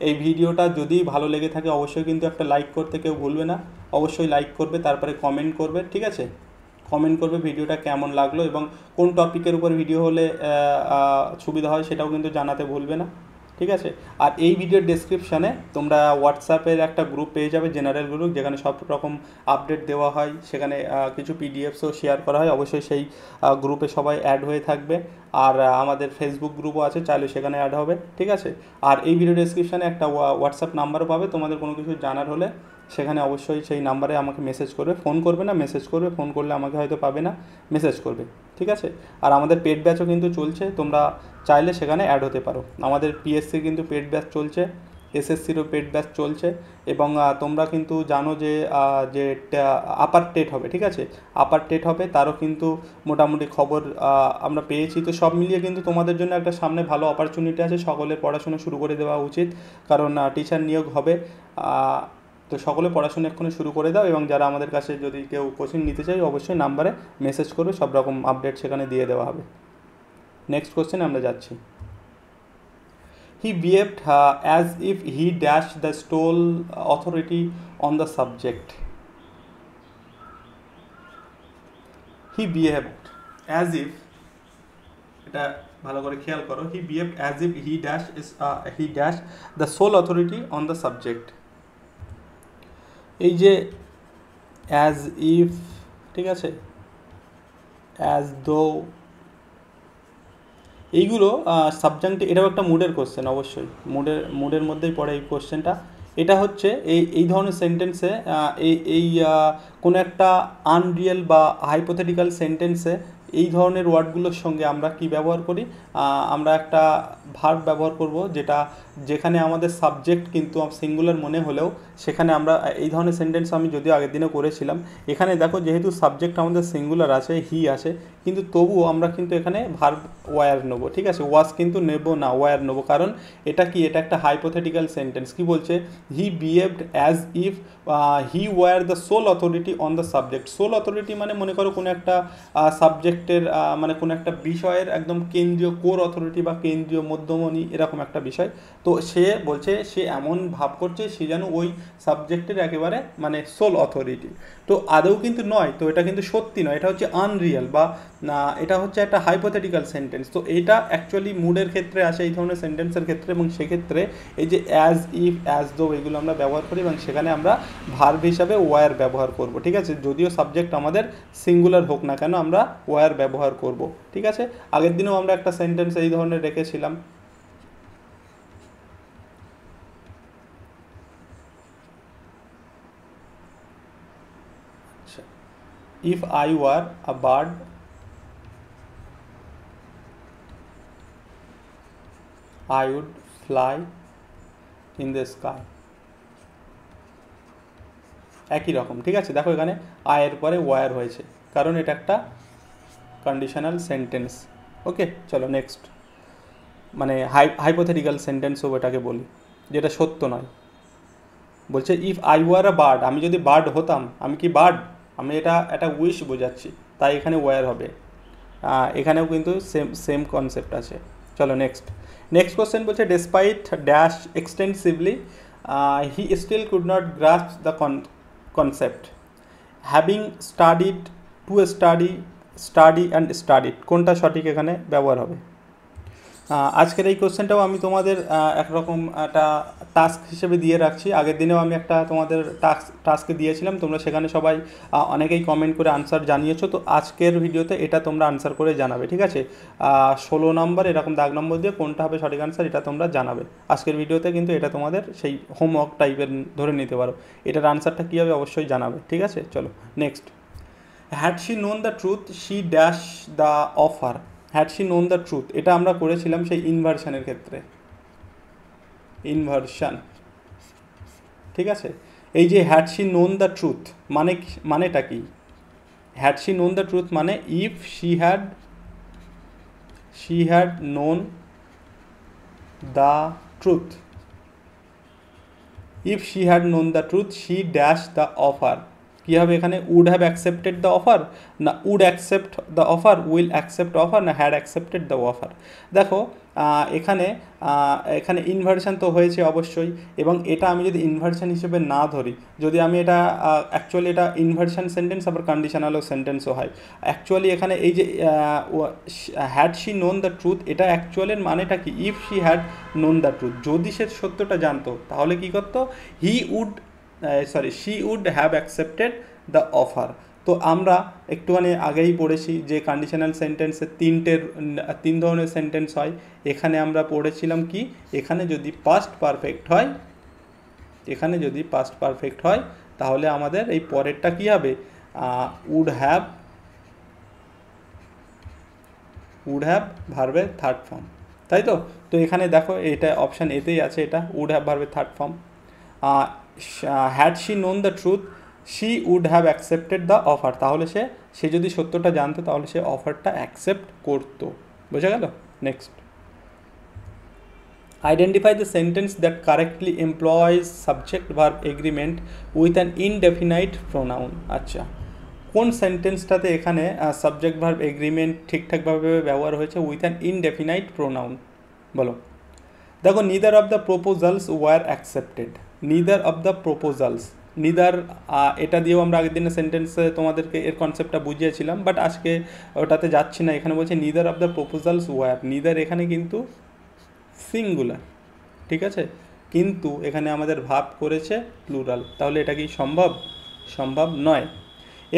এই ভিডিওটা যদি ভালো লেগে থাকে অবশ্যই কিন্তু একটা লাইক করতে কেউ ভুলবে না, অবশ্যই লাইক করবে, তারপরে কমেন্ট করবে, ঠিক আছে। কমেন্ট করবে ভিডিওটা কেমন লাগলো এবং কোন টপিকের উপর ভিডিও হলে সুবিধা হয় সেটাও কিন্তু জানাতে ভুলবে না, ঠিক আছে। আর এই ভিডিওর ডেসক্রিপশানে তোমরা হোয়াটসঅ্যাপের একটা গ্রুপ পেয়ে যাবে, জেনারেল গ্রুপ, যেখানে সব রকম আপডেট দেওয়া হয়, সেখানে কিছু পিডিএফসও শেয়ার করা হয়, অবশ্যই সেই গ্রুপে সবাই অ্যাড হয়ে থাকবে। আর আমাদের ফেসবুক গ্রুপও আছে, চাইলে সেখানে অ্যাড হবে, ঠিক আছে। আর এই ভিডিও ডেসক্রিপশানে একটা হোয়াটসঅ্যাপ নাম্বারও পাবে, তোমাদের কোনো কিছু জানার হলে সেখানে অবশ্যই সেই নাম্বারে আমাকে মেসেজ করবে, ফোন করবে না, মেসেজ করবে, ফোন করলে আমাকে হয়তো পাবে না, মেসেজ করবে, ঠিক আছে। আর আমাদের পেড ব্যাচও কিন্তু চলছে, তোমরা চাইলে সেখানে অ্যাড হতে পারো। আমাদের পিএসসি কিন্তু পেড ব্যাচ চলছে, এসএসসিরও পেড ব্যাচ চলছে, এবং তোমরা কিন্তু জানো যে যে আপার টেট হবে, ঠিক আছে, আপার টেট হবে, তারও কিন্তু মোটামুটি খবর আমরা পেয়েছি। তো সব মিলিয়ে কিন্তু তোমাদের জন্য একটা সামনে ভালো অপরচুনিটি আছে, সকলের পড়াশোনা শুরু করে দেওয়া উচিত, কারণ টিচার নিয়োগ হবে। তো সকলে পড়াশোনা এক্ষুনি শুরু করে দাও, এবং যারা আমাদের কাছে যদি কেউ কোচিং নিতে চাই অবশ্যই নাম্বারে মেসেজ করবে, সব রকম আপডেট সেখানে দিয়ে দেওয়া হবে। নেক্সট কোশ্চেনে আমরা যাচ্ছি। He behaved as if he dashed the sole authority on the subject. He behaved as if, এটা ভালো করে খেয়াল করো, he behaved as if he dashed the sole authority on the subject. এই যে as if, ঠিক আছে, as though, এইগুলো সাবজেক্টে, এটাও একটা মুডের কোশ্চেন, অবশ্যই মুডের মধ্যেই পড়ে এই কোশ্চেনটা। এটা হচ্ছে এই ধরনের সেন্টেন্সে এই কোনো একটা আনরিয়েল বা হাইপোথেটিক্যাল সেন্টেন্সে এই ধরনের ওয়ার্ডগুলোর সঙ্গে আমরা কি ব্যবহার করি, আমরা একটা ভার্ব ব্যবহার করব, যেখানে আমাদের সাবজেক্ট কিন্তু সিঙ্গুলার মনে হলেও সেখানে আমরা এই ধরনের সেন্টেন্স আমি যদিও আগের দিনে করেছিলাম। এখানে দেখো যেহেতু সাবজেক্ট আমাদের সিঙ্গুলার আছে, হি আছে, কিন্তু তবুও আমরা কিন্তু এখানে ভার্ব ওয়ার নেব, ঠিক আছে, ওয়াজ কিন্তু নেব না, ওয়ার নেব, কারণ এটা কি, এটা একটা হাইপোথেটিক্যাল সেন্টেন্স। কি বলছে, he behaved as if he were the sole authority on the subject. Sole authority মানে মনে করো কোনো একটা সাবজেক্টের মানে কোনো একটা বিষয়ের একদম কেন্দ্রীয় কোর অথরিটি বা কেন্দ্রীয় মধ্যমণি, এরকম একটা বিষয়। তো সে বলছে সে এমন ভাব করছে সে যেন ওই সাবজেক্টের একেবারে মানে সোল অথরিটি। তো আদৌ কিন্তু নয়, তো এটা কিন্তু সত্যি নয়, এটা হচ্ছে আনরিয়াল বা এটা হচ্ছে একটা হাইপোথেটিক্যাল সেন্টেন্স। তো এটা অ্যাকচুয়ালি মুডের ক্ষেত্রে আসে, এই ধরনের সেন্টেন্সের ক্ষেত্রে, এবং সেক্ষেত্রে এই যে অ্যাজ ইফ, অ্যাজ দো, এগুলো আমরা ব্যবহার করি, এবং সেখানে আমরা ভার্ব হিসাবে ওয়ার ব্যবহার করব, ঠিক আছে, যদিও সাবজেক্ট আমাদের সিঙ্গুলার হোক না কেন আমরা ওয়ার ব্যবহার করব, ঠিক আছে। আগের দিনেও আমরা একটা সেন্টেন্স এই ধরনের রেখেছিলাম। If I were a bird, I would fly in the sky. একই রকম, ঠিক আছে। দেখো এখানে আয়ের পরে ওয়ার হয়েছে, কারণ এটা একটা কন্ডিশনাল সেন্টেন্স। ওকে, চলো নেক্সট। মানে হাইপোথেটিক্যাল সেন্টেন্সও এটাকে বলি, যেটা সত্য নয়। বলছে if I were a bird, আমি যদি বার্ড হতাম, আমি কি বার্ড, আমি এটা একটা উইশ বোঝাচ্ছি, তাই এখানে ওয়ার হবে। এখানেও কিন্তু সেম কনসেপ্ট আছে। চলো নেক্সট কোশ্চেন বলছে, despite dash extensively he still could not grasp the concept, having studied to study and studied, কোনটা সঠিক এখানে ব্যবহার হবে। আজকের এই কোশ্চেনটাও আমি তোমাদের একরকম একটা টাস্ক হিসেবে দিয়ে রাখছি। আগের দিনেও আমি একটা তোমাদের টাস্কে দিয়েছিলাম, তোমরা সেখানে সবাই অনেকেই কমেন্ট করে আনসার জানিয়েছো। তো আজকের ভিডিওতে এটা তোমরা আনসার করে জানাবে, ঠিক আছে। 16 নম্বর এরকম দাগ নম্বর দিয়ে কোনটা হবে সঠিক আনসার এটা তোমরা জানাবে আজকের ভিডিওতে। কিন্তু এটা তোমাদের সেই হোমওয়ার্ক টাইপের ধরে নিতে পারো, এটার আনসারটা কী হবে অবশ্যই জানাবে, ঠিক আছে। চলো next. Had she known the truth she dash the offer. Had she known the truth, এটা আমরা করেছিলাম সেই ইনভার্সনের ক্ষেত্রে, ইনভার্সন, ঠিক আছে। এই যে had she known the truth মানেটা কি, had she known the truth মানে if she had known the truth, if she had known the truth she dash the offer. কী হবে এখানে, would have accepted the offer, না would accept the offer, will accept offer, না had accepted the offer. দেখো এখানে এখানে inversion তো হয়েছে অবশ্যই, এবং এটা আমি যদি ইনভার্সন হিসেবে না ধরি, যদি আমি এটা অ্যাকচুয়ালি এটা ইনভার্সন সেন্টেন্স আবার কন্ডিশনালও সেন্টেন্সও হয়। অ্যাকচুয়ালি এখানে এই যে had she known the truth, এটা অ্যাকচুয়ালের মানেটা কি? If she had known the truth, যদি সে সত্যটা জানতো তাহলে কি করতো? She would have accepted the offer. তো আমরা একটুখানি আগেই পড়েছি যে কন্ডিশনাল সেন্টেন্সে তিন ধরনের সেন্টেন্স হয়। এখানে আমরা পড়েছিলাম কি, এখানে যদি পাস্ট পারফেক্ট হয় তাহলে আমাদের এই পরেরটা কি হবে? উড হ্যাভ ভার্বের থার্ড ফর্ম, তাই তো? তো এখানে দেখো এটা অপশান এতেই আছে, এটা উড হ্যাভ ভার্বের third form. Had she known the truth she would have accepted the offer, তাহলে সে যদি সত্যটা জানতো তাহলে সে অফারটা অ্যাকসেপ্ট করতো। বোঝা গেল? Next, identify the sentence that correctly employees subject verb agreement with an indefinite pronoun. আচ্ছা, কোন সেন্টেন্সটাতে এখানে সাবজেক্ট ভার্ব এগ্রিমেন্ট ঠিকঠাকভাবে ব্যবহার হয়েছে উইথ অ্যান ইনডেফিনাইট প্রোনাউন? বলো। দেখো, neither of the proposals were accepted, neither of the proposals, neither, এটা দিয়েও আমরা আগের দিনের সেন্টেন্সে তোমাদেরকে এর কনসেপ্টটা বুঝিয়েছিলাম, বাট আজকে ওটাতে যাচ্ছি না। এখানে বলছে neither of the proposals were, neither এখানে কিন্তু সিঙ্গুলার, ঠিক আছে, কিন্তু এখানে আমাদের ভাব করেছে প্লুরাল, তাহলে এটা কি সম্ভব? সম্ভব নয়।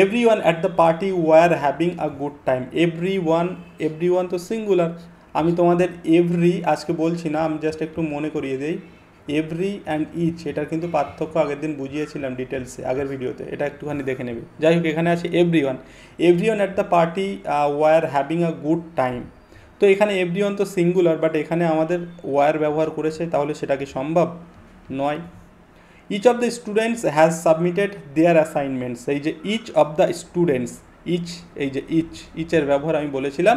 Every one at the party were having a good time, every one তো সিঙ্গুলার। আমি তোমাদের এভরি আজকে বলছি না, আমি জাস্ট একটু মনে করিয়ে দিই। এভরি অ্যান্ড ইচ, এটার কিন্তু পার্থক্য আগের দিন বুঝিয়েছিলাম ডিটেলসে আগের ভিডিওতে, এটা একটুখানি দেখে নেবে। যাই হোক, এখানে আছে every one at the party were having a good time. তো এখানে এভরি ওয়ান তো সিঙ্গুলার, বাট এখানে আমাদের ওয়ার ব্যবহার করেছে, তাহলে সেটা কি সম্ভব? নয়। Each of the students has submitted their assignments, এই যে ইচ অফ দ্য স্টুডেন্টস, এই যে ইচের ব্যবহার আমি বলেছিলাম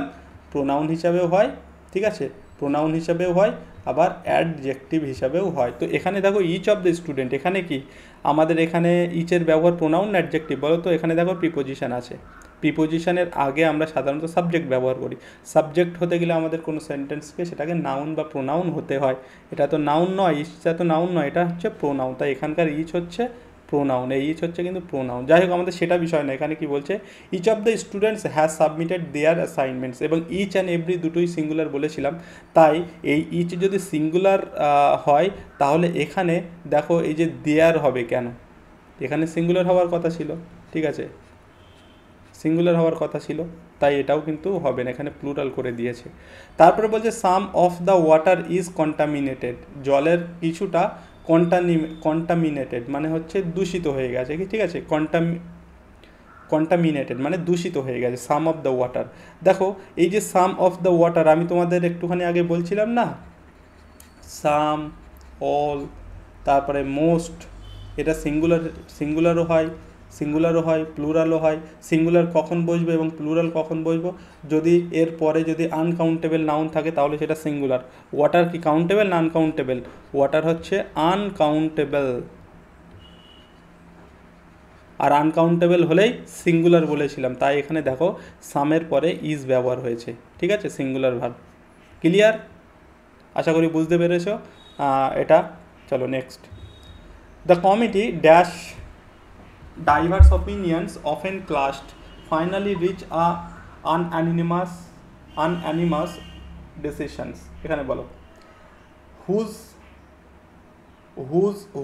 প্রোনাউন হিসাবেও হয়, ঠিক আছে, প্রোনাউন হিসাবেও হয়, আবার অ্যাডজেক্টিভ হিসাবেও হয়। তো এখানে দেখো ইচ অফ দ্য স্টুডেন্ট, এখানে কি আমাদের এখানে ইচের ব্যবহার প্রোনাউন না অ্যাডজেক্টিভ? বলো তো। এখানে দেখো প্রিপোজিশন আছে, প্রিপোজিশনের আগে আমরা সাধারণত সাবজেক্ট ব্যবহার করি। সাবজেক্ট হতে গেলে আমাদের কোনো সেন্টেন্সকে সেটাকে নাউন বা প্রোনাউন হতে হয়। এটা তো নাউন নয়, ইচটা তো নাউন নয়, এটা হচ্ছে প্রোনাউন। তাই এখানকার ইচ হচ্ছে প্রোনাউন, এই ইচ হচ্ছে কিন্তু প্রোনাউন। যাই হোক, আমাদের সেটা বিষয় না। এখানে কি বলছে? Each of the students has submitted their assignments, এবং ইচ অ্যান্ড এভরি দুটোই সিঙ্গুলার বলেছিলাম। তাই এই ইচ যদি সিঙ্গুলার হয় তাহলে এখানে দেখো এই যে দেয়ার হবে কেন? এখানে সিঙ্গুলার হওয়ার কথা ছিল, ঠিক আছে, সিঙ্গুলার হওয়ার কথা ছিল, তাই এটাও কিন্তু হবে না, এখানে প্লুরাল করে দিয়েছে। তারপরে বলছে some of the water is contaminated, জলের কিছুটা কন্টামিনেটেড মানে হচ্ছে দূষিত হয়ে গেছে, কি ঠিক আছে, কন্টামিনেটেড মানে দূষিত হয়ে গেছে। সাম অফ দ্য ওয়াটার, দেখো এই যে সাম অফ দ্য ওয়াটার আমি তোমাদের একটুখানি আগে বলছিলাম না, সাম, অল, তারপরে মোস্ট, এটা সিঙ্গুলারও হয়, প্লুরালও হয়। সিঙ্গুলার কখন বসবে এবং প্লুরাল কখন বসবো? যদি এর পরে যদি আনকাউন্টেবল নাউন থাকে তাহলে সেটা সিঙ্গুলার। ওয়াটার কি কাউন্টেবল না আনকাউন্টেবল? ওয়াটার হচ্ছে আনকাউন্টেবল, আর আনকাউন্টেবল হলেই সিঙ্গুলার বলেছিলাম। তাই এখানে দেখো সামের পরে ইজ ব্যবহার হয়েছে, ঠিক আছে, সিঙ্গুলার ভার্ব। ক্লিয়ার? আশা করি বুঝতে পেরেছো এটা। চলো next, the committee dash diverse opinions often clashed finally reach a unanimous decisions। এখানে বলো whose,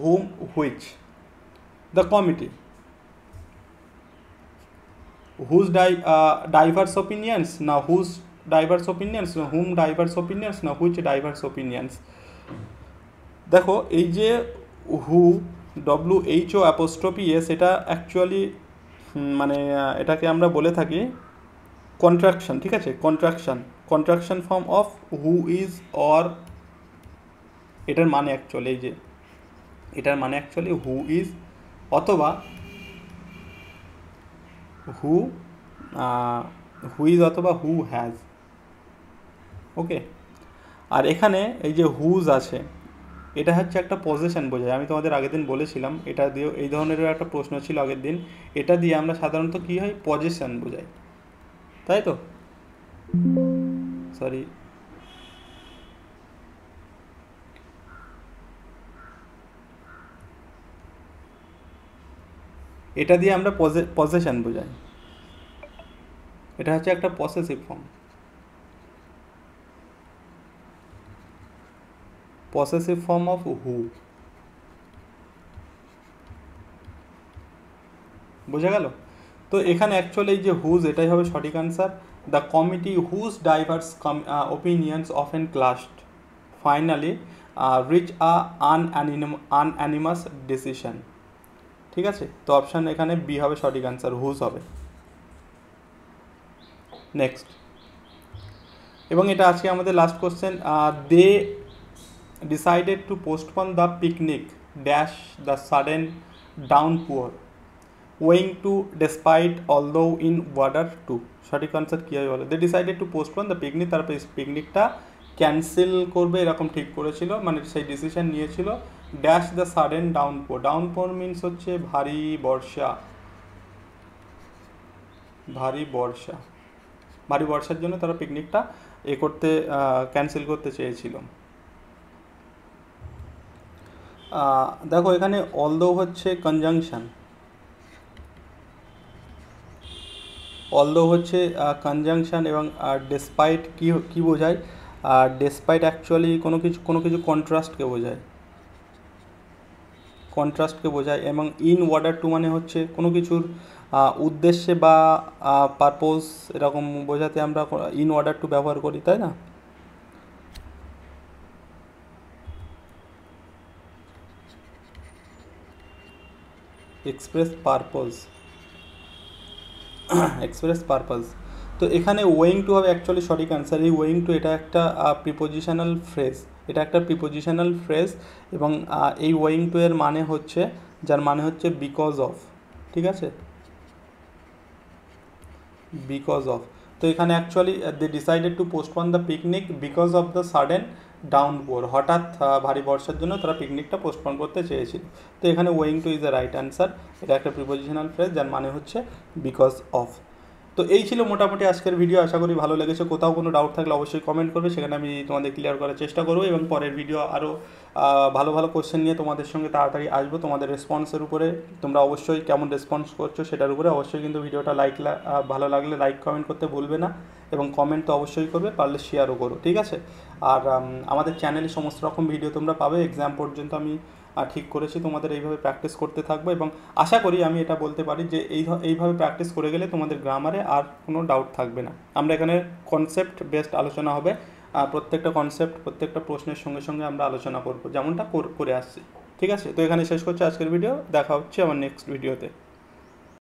whom, which। the committee, whose diverse opinions, now whose diverse opinions, whom diverse opinions, now which diverse opinions। দেখো এই যে who, WHO apostrophe S, এটা actually মানে এটাকে আমরা বলে থাকি কন্ট্রাকশন, ঠিক আছে, contraction form of who is or, এটার মানে অ্যাকচুয়ালি এই যে এটার মানে অ্যাকচুয়ালি হু ইজ অথবা হু ইজ অথবা হু হ্যাজ, ওকে। আর এখানে এই যে হুজ আছে, এটা হচ্ছে একটা পজিশন বোঝায়। আমি তোমাদের আগের দিন বলেছিলাম এটা দিয়ে, এই ধরনেরও একটা প্রশ্ন ছিল আগের দিন, এটা দিয়ে আমরা সাধারণত কী হয়, পজিশন বোঝাই, তাই তো, সরি এটা দিয়ে আমরা পজেশন বোঝাই, এটা হচ্ছে একটা possessive form, possessive form of হু। বোঝা গেল? তো এখানে অ্যাকচুয়ালি এই যে হুজ, এটাই হবে সঠিক answer. The committee whose diverse opinions often clashed finally reach a unanimous decision. ঠিক আছে, তো অপশান এখানে বি হবে সঠিক আনসার, হুজ হবে। নেক্সট, এবং এটা আজকে আমাদের last question. They decided to postpone the picnic dash the sudden downpour owing to despite although in order to. সঠিক আনসার কী হবে বলো? They decided to postpone the picnic, তারপরে পিকনিকটা ক্যান্সেল করবে এরকম ঠিক করেছিল, মানে সেই ডিসিশন নিয়েছিল। ড্যাশ দ্য সাডেন ডাউনপোর, ডাউনপোর মিনস হচ্ছে ভারী বর্ষা, ভারী বর্ষা, ভারী বর্ষার জন্য তারা পিকনিকটা ক্যান্সেল করতে চেয়েছিল। দেখো এখানে অলদো হচ্ছে কনজাংশন, অলদো হচ্ছে কনজাংশন, এবং ডেসপাইট কী বোঝায়? ডেসপাইট অ্যাকচুয়ালি কোনো কিছু কন্ট্রাস্টকে বোঝায়, কন্ট্রাস্টকে বোঝায়। এবং ইন অর্ডার টু মানে হচ্ছে কোনো কিছুর উদ্দেশ্যে বা পারপোজ এরকম বোঝাতে আমরা ইন অর্ডার টু ব্যবহার করি, তাই না? Express purpose, express purpose. তো এখানে ওয়িং টু হবে অ্যাকচুয়ালি সঠিক অ্যান্সার। এই ওয়িং টু এটা একটা প্রিপোজিশনাল ফ্রেজ, এটা একটা প্রিপোজিশনাল ফ্রেজ, এবং এই ওয়িং টু এর মানে হচ্ছে, যার মানে হচ্ছে বিকজ অফ। ঠিক আছে, বিকজ অফ। তো এখানে actually they decided to postpone the picnic because of the sudden downpour, হঠাৎ ভারী বর্ষার জন্য তারা পিকনিকটা পোস্টপন করতে চেয়েছিল। তো এখানে owing to is the right answer, এটা একটা প্রিপোজিশনাল ফ্রেজ যার মানে হচ্ছে বিকজ অফ। তো এই ছিল মোটামুটি আজকের ভিডিও, আশা করি ভালো লেগেছে। কোথাও কোনো ডাউট থাকলে অবশ্যই কমেন্ট করবে, সেখানে আমি তোমাদের ক্লিয়ার করার চেষ্টা করবো, এবং পরের ভিডিও আরও ভালো ভালো কোশ্চেন নিয়ে তোমাদের সঙ্গে তাড়াতাড়ি আসবো। তোমাদের রেসপন্সের উপরে, তোমরা অবশ্যই কেমন রেসপন্স করছো সেটার উপরে অবশ্যই কিন্তু ভিডিওটা ভালো লাগলে লাইক কমেন্ট করতে ভুলবে না, এবং কমেন্ট তো অবশ্যই করবে, পারলে শেয়ারও করো। ঠিক আছে, আর আমাদের চ্যানেলে সমস্ত রকম ভিডিও তোমরা পাবে, এক্সাম পর্যন্ত আমি ঠিক করেছি তোমাদের এইভাবে প্র্যাকটিস করতে থাকবো, এবং আশা করি আমি এটা বলতে পারি যে এইভাবে প্র্যাকটিস করে গেলে তোমাদের গ্রামারে আর কোনো ডাউট থাকবে না। আমরা এখানে কনসেপ্ট বেসড আলোচনা হবে, প্রত্যেকটা কনসেপ্ট প্রত্যেকটা প্রশ্নের সঙ্গে সঙ্গে আমরা আলোচনা করবো, যেমনটা করে আসছি। ঠিক আছে, তো এখানে শেষ করছি আজকের ভিডিও, দেখা হচ্ছে আমার নেক্সট ভিডিওতে।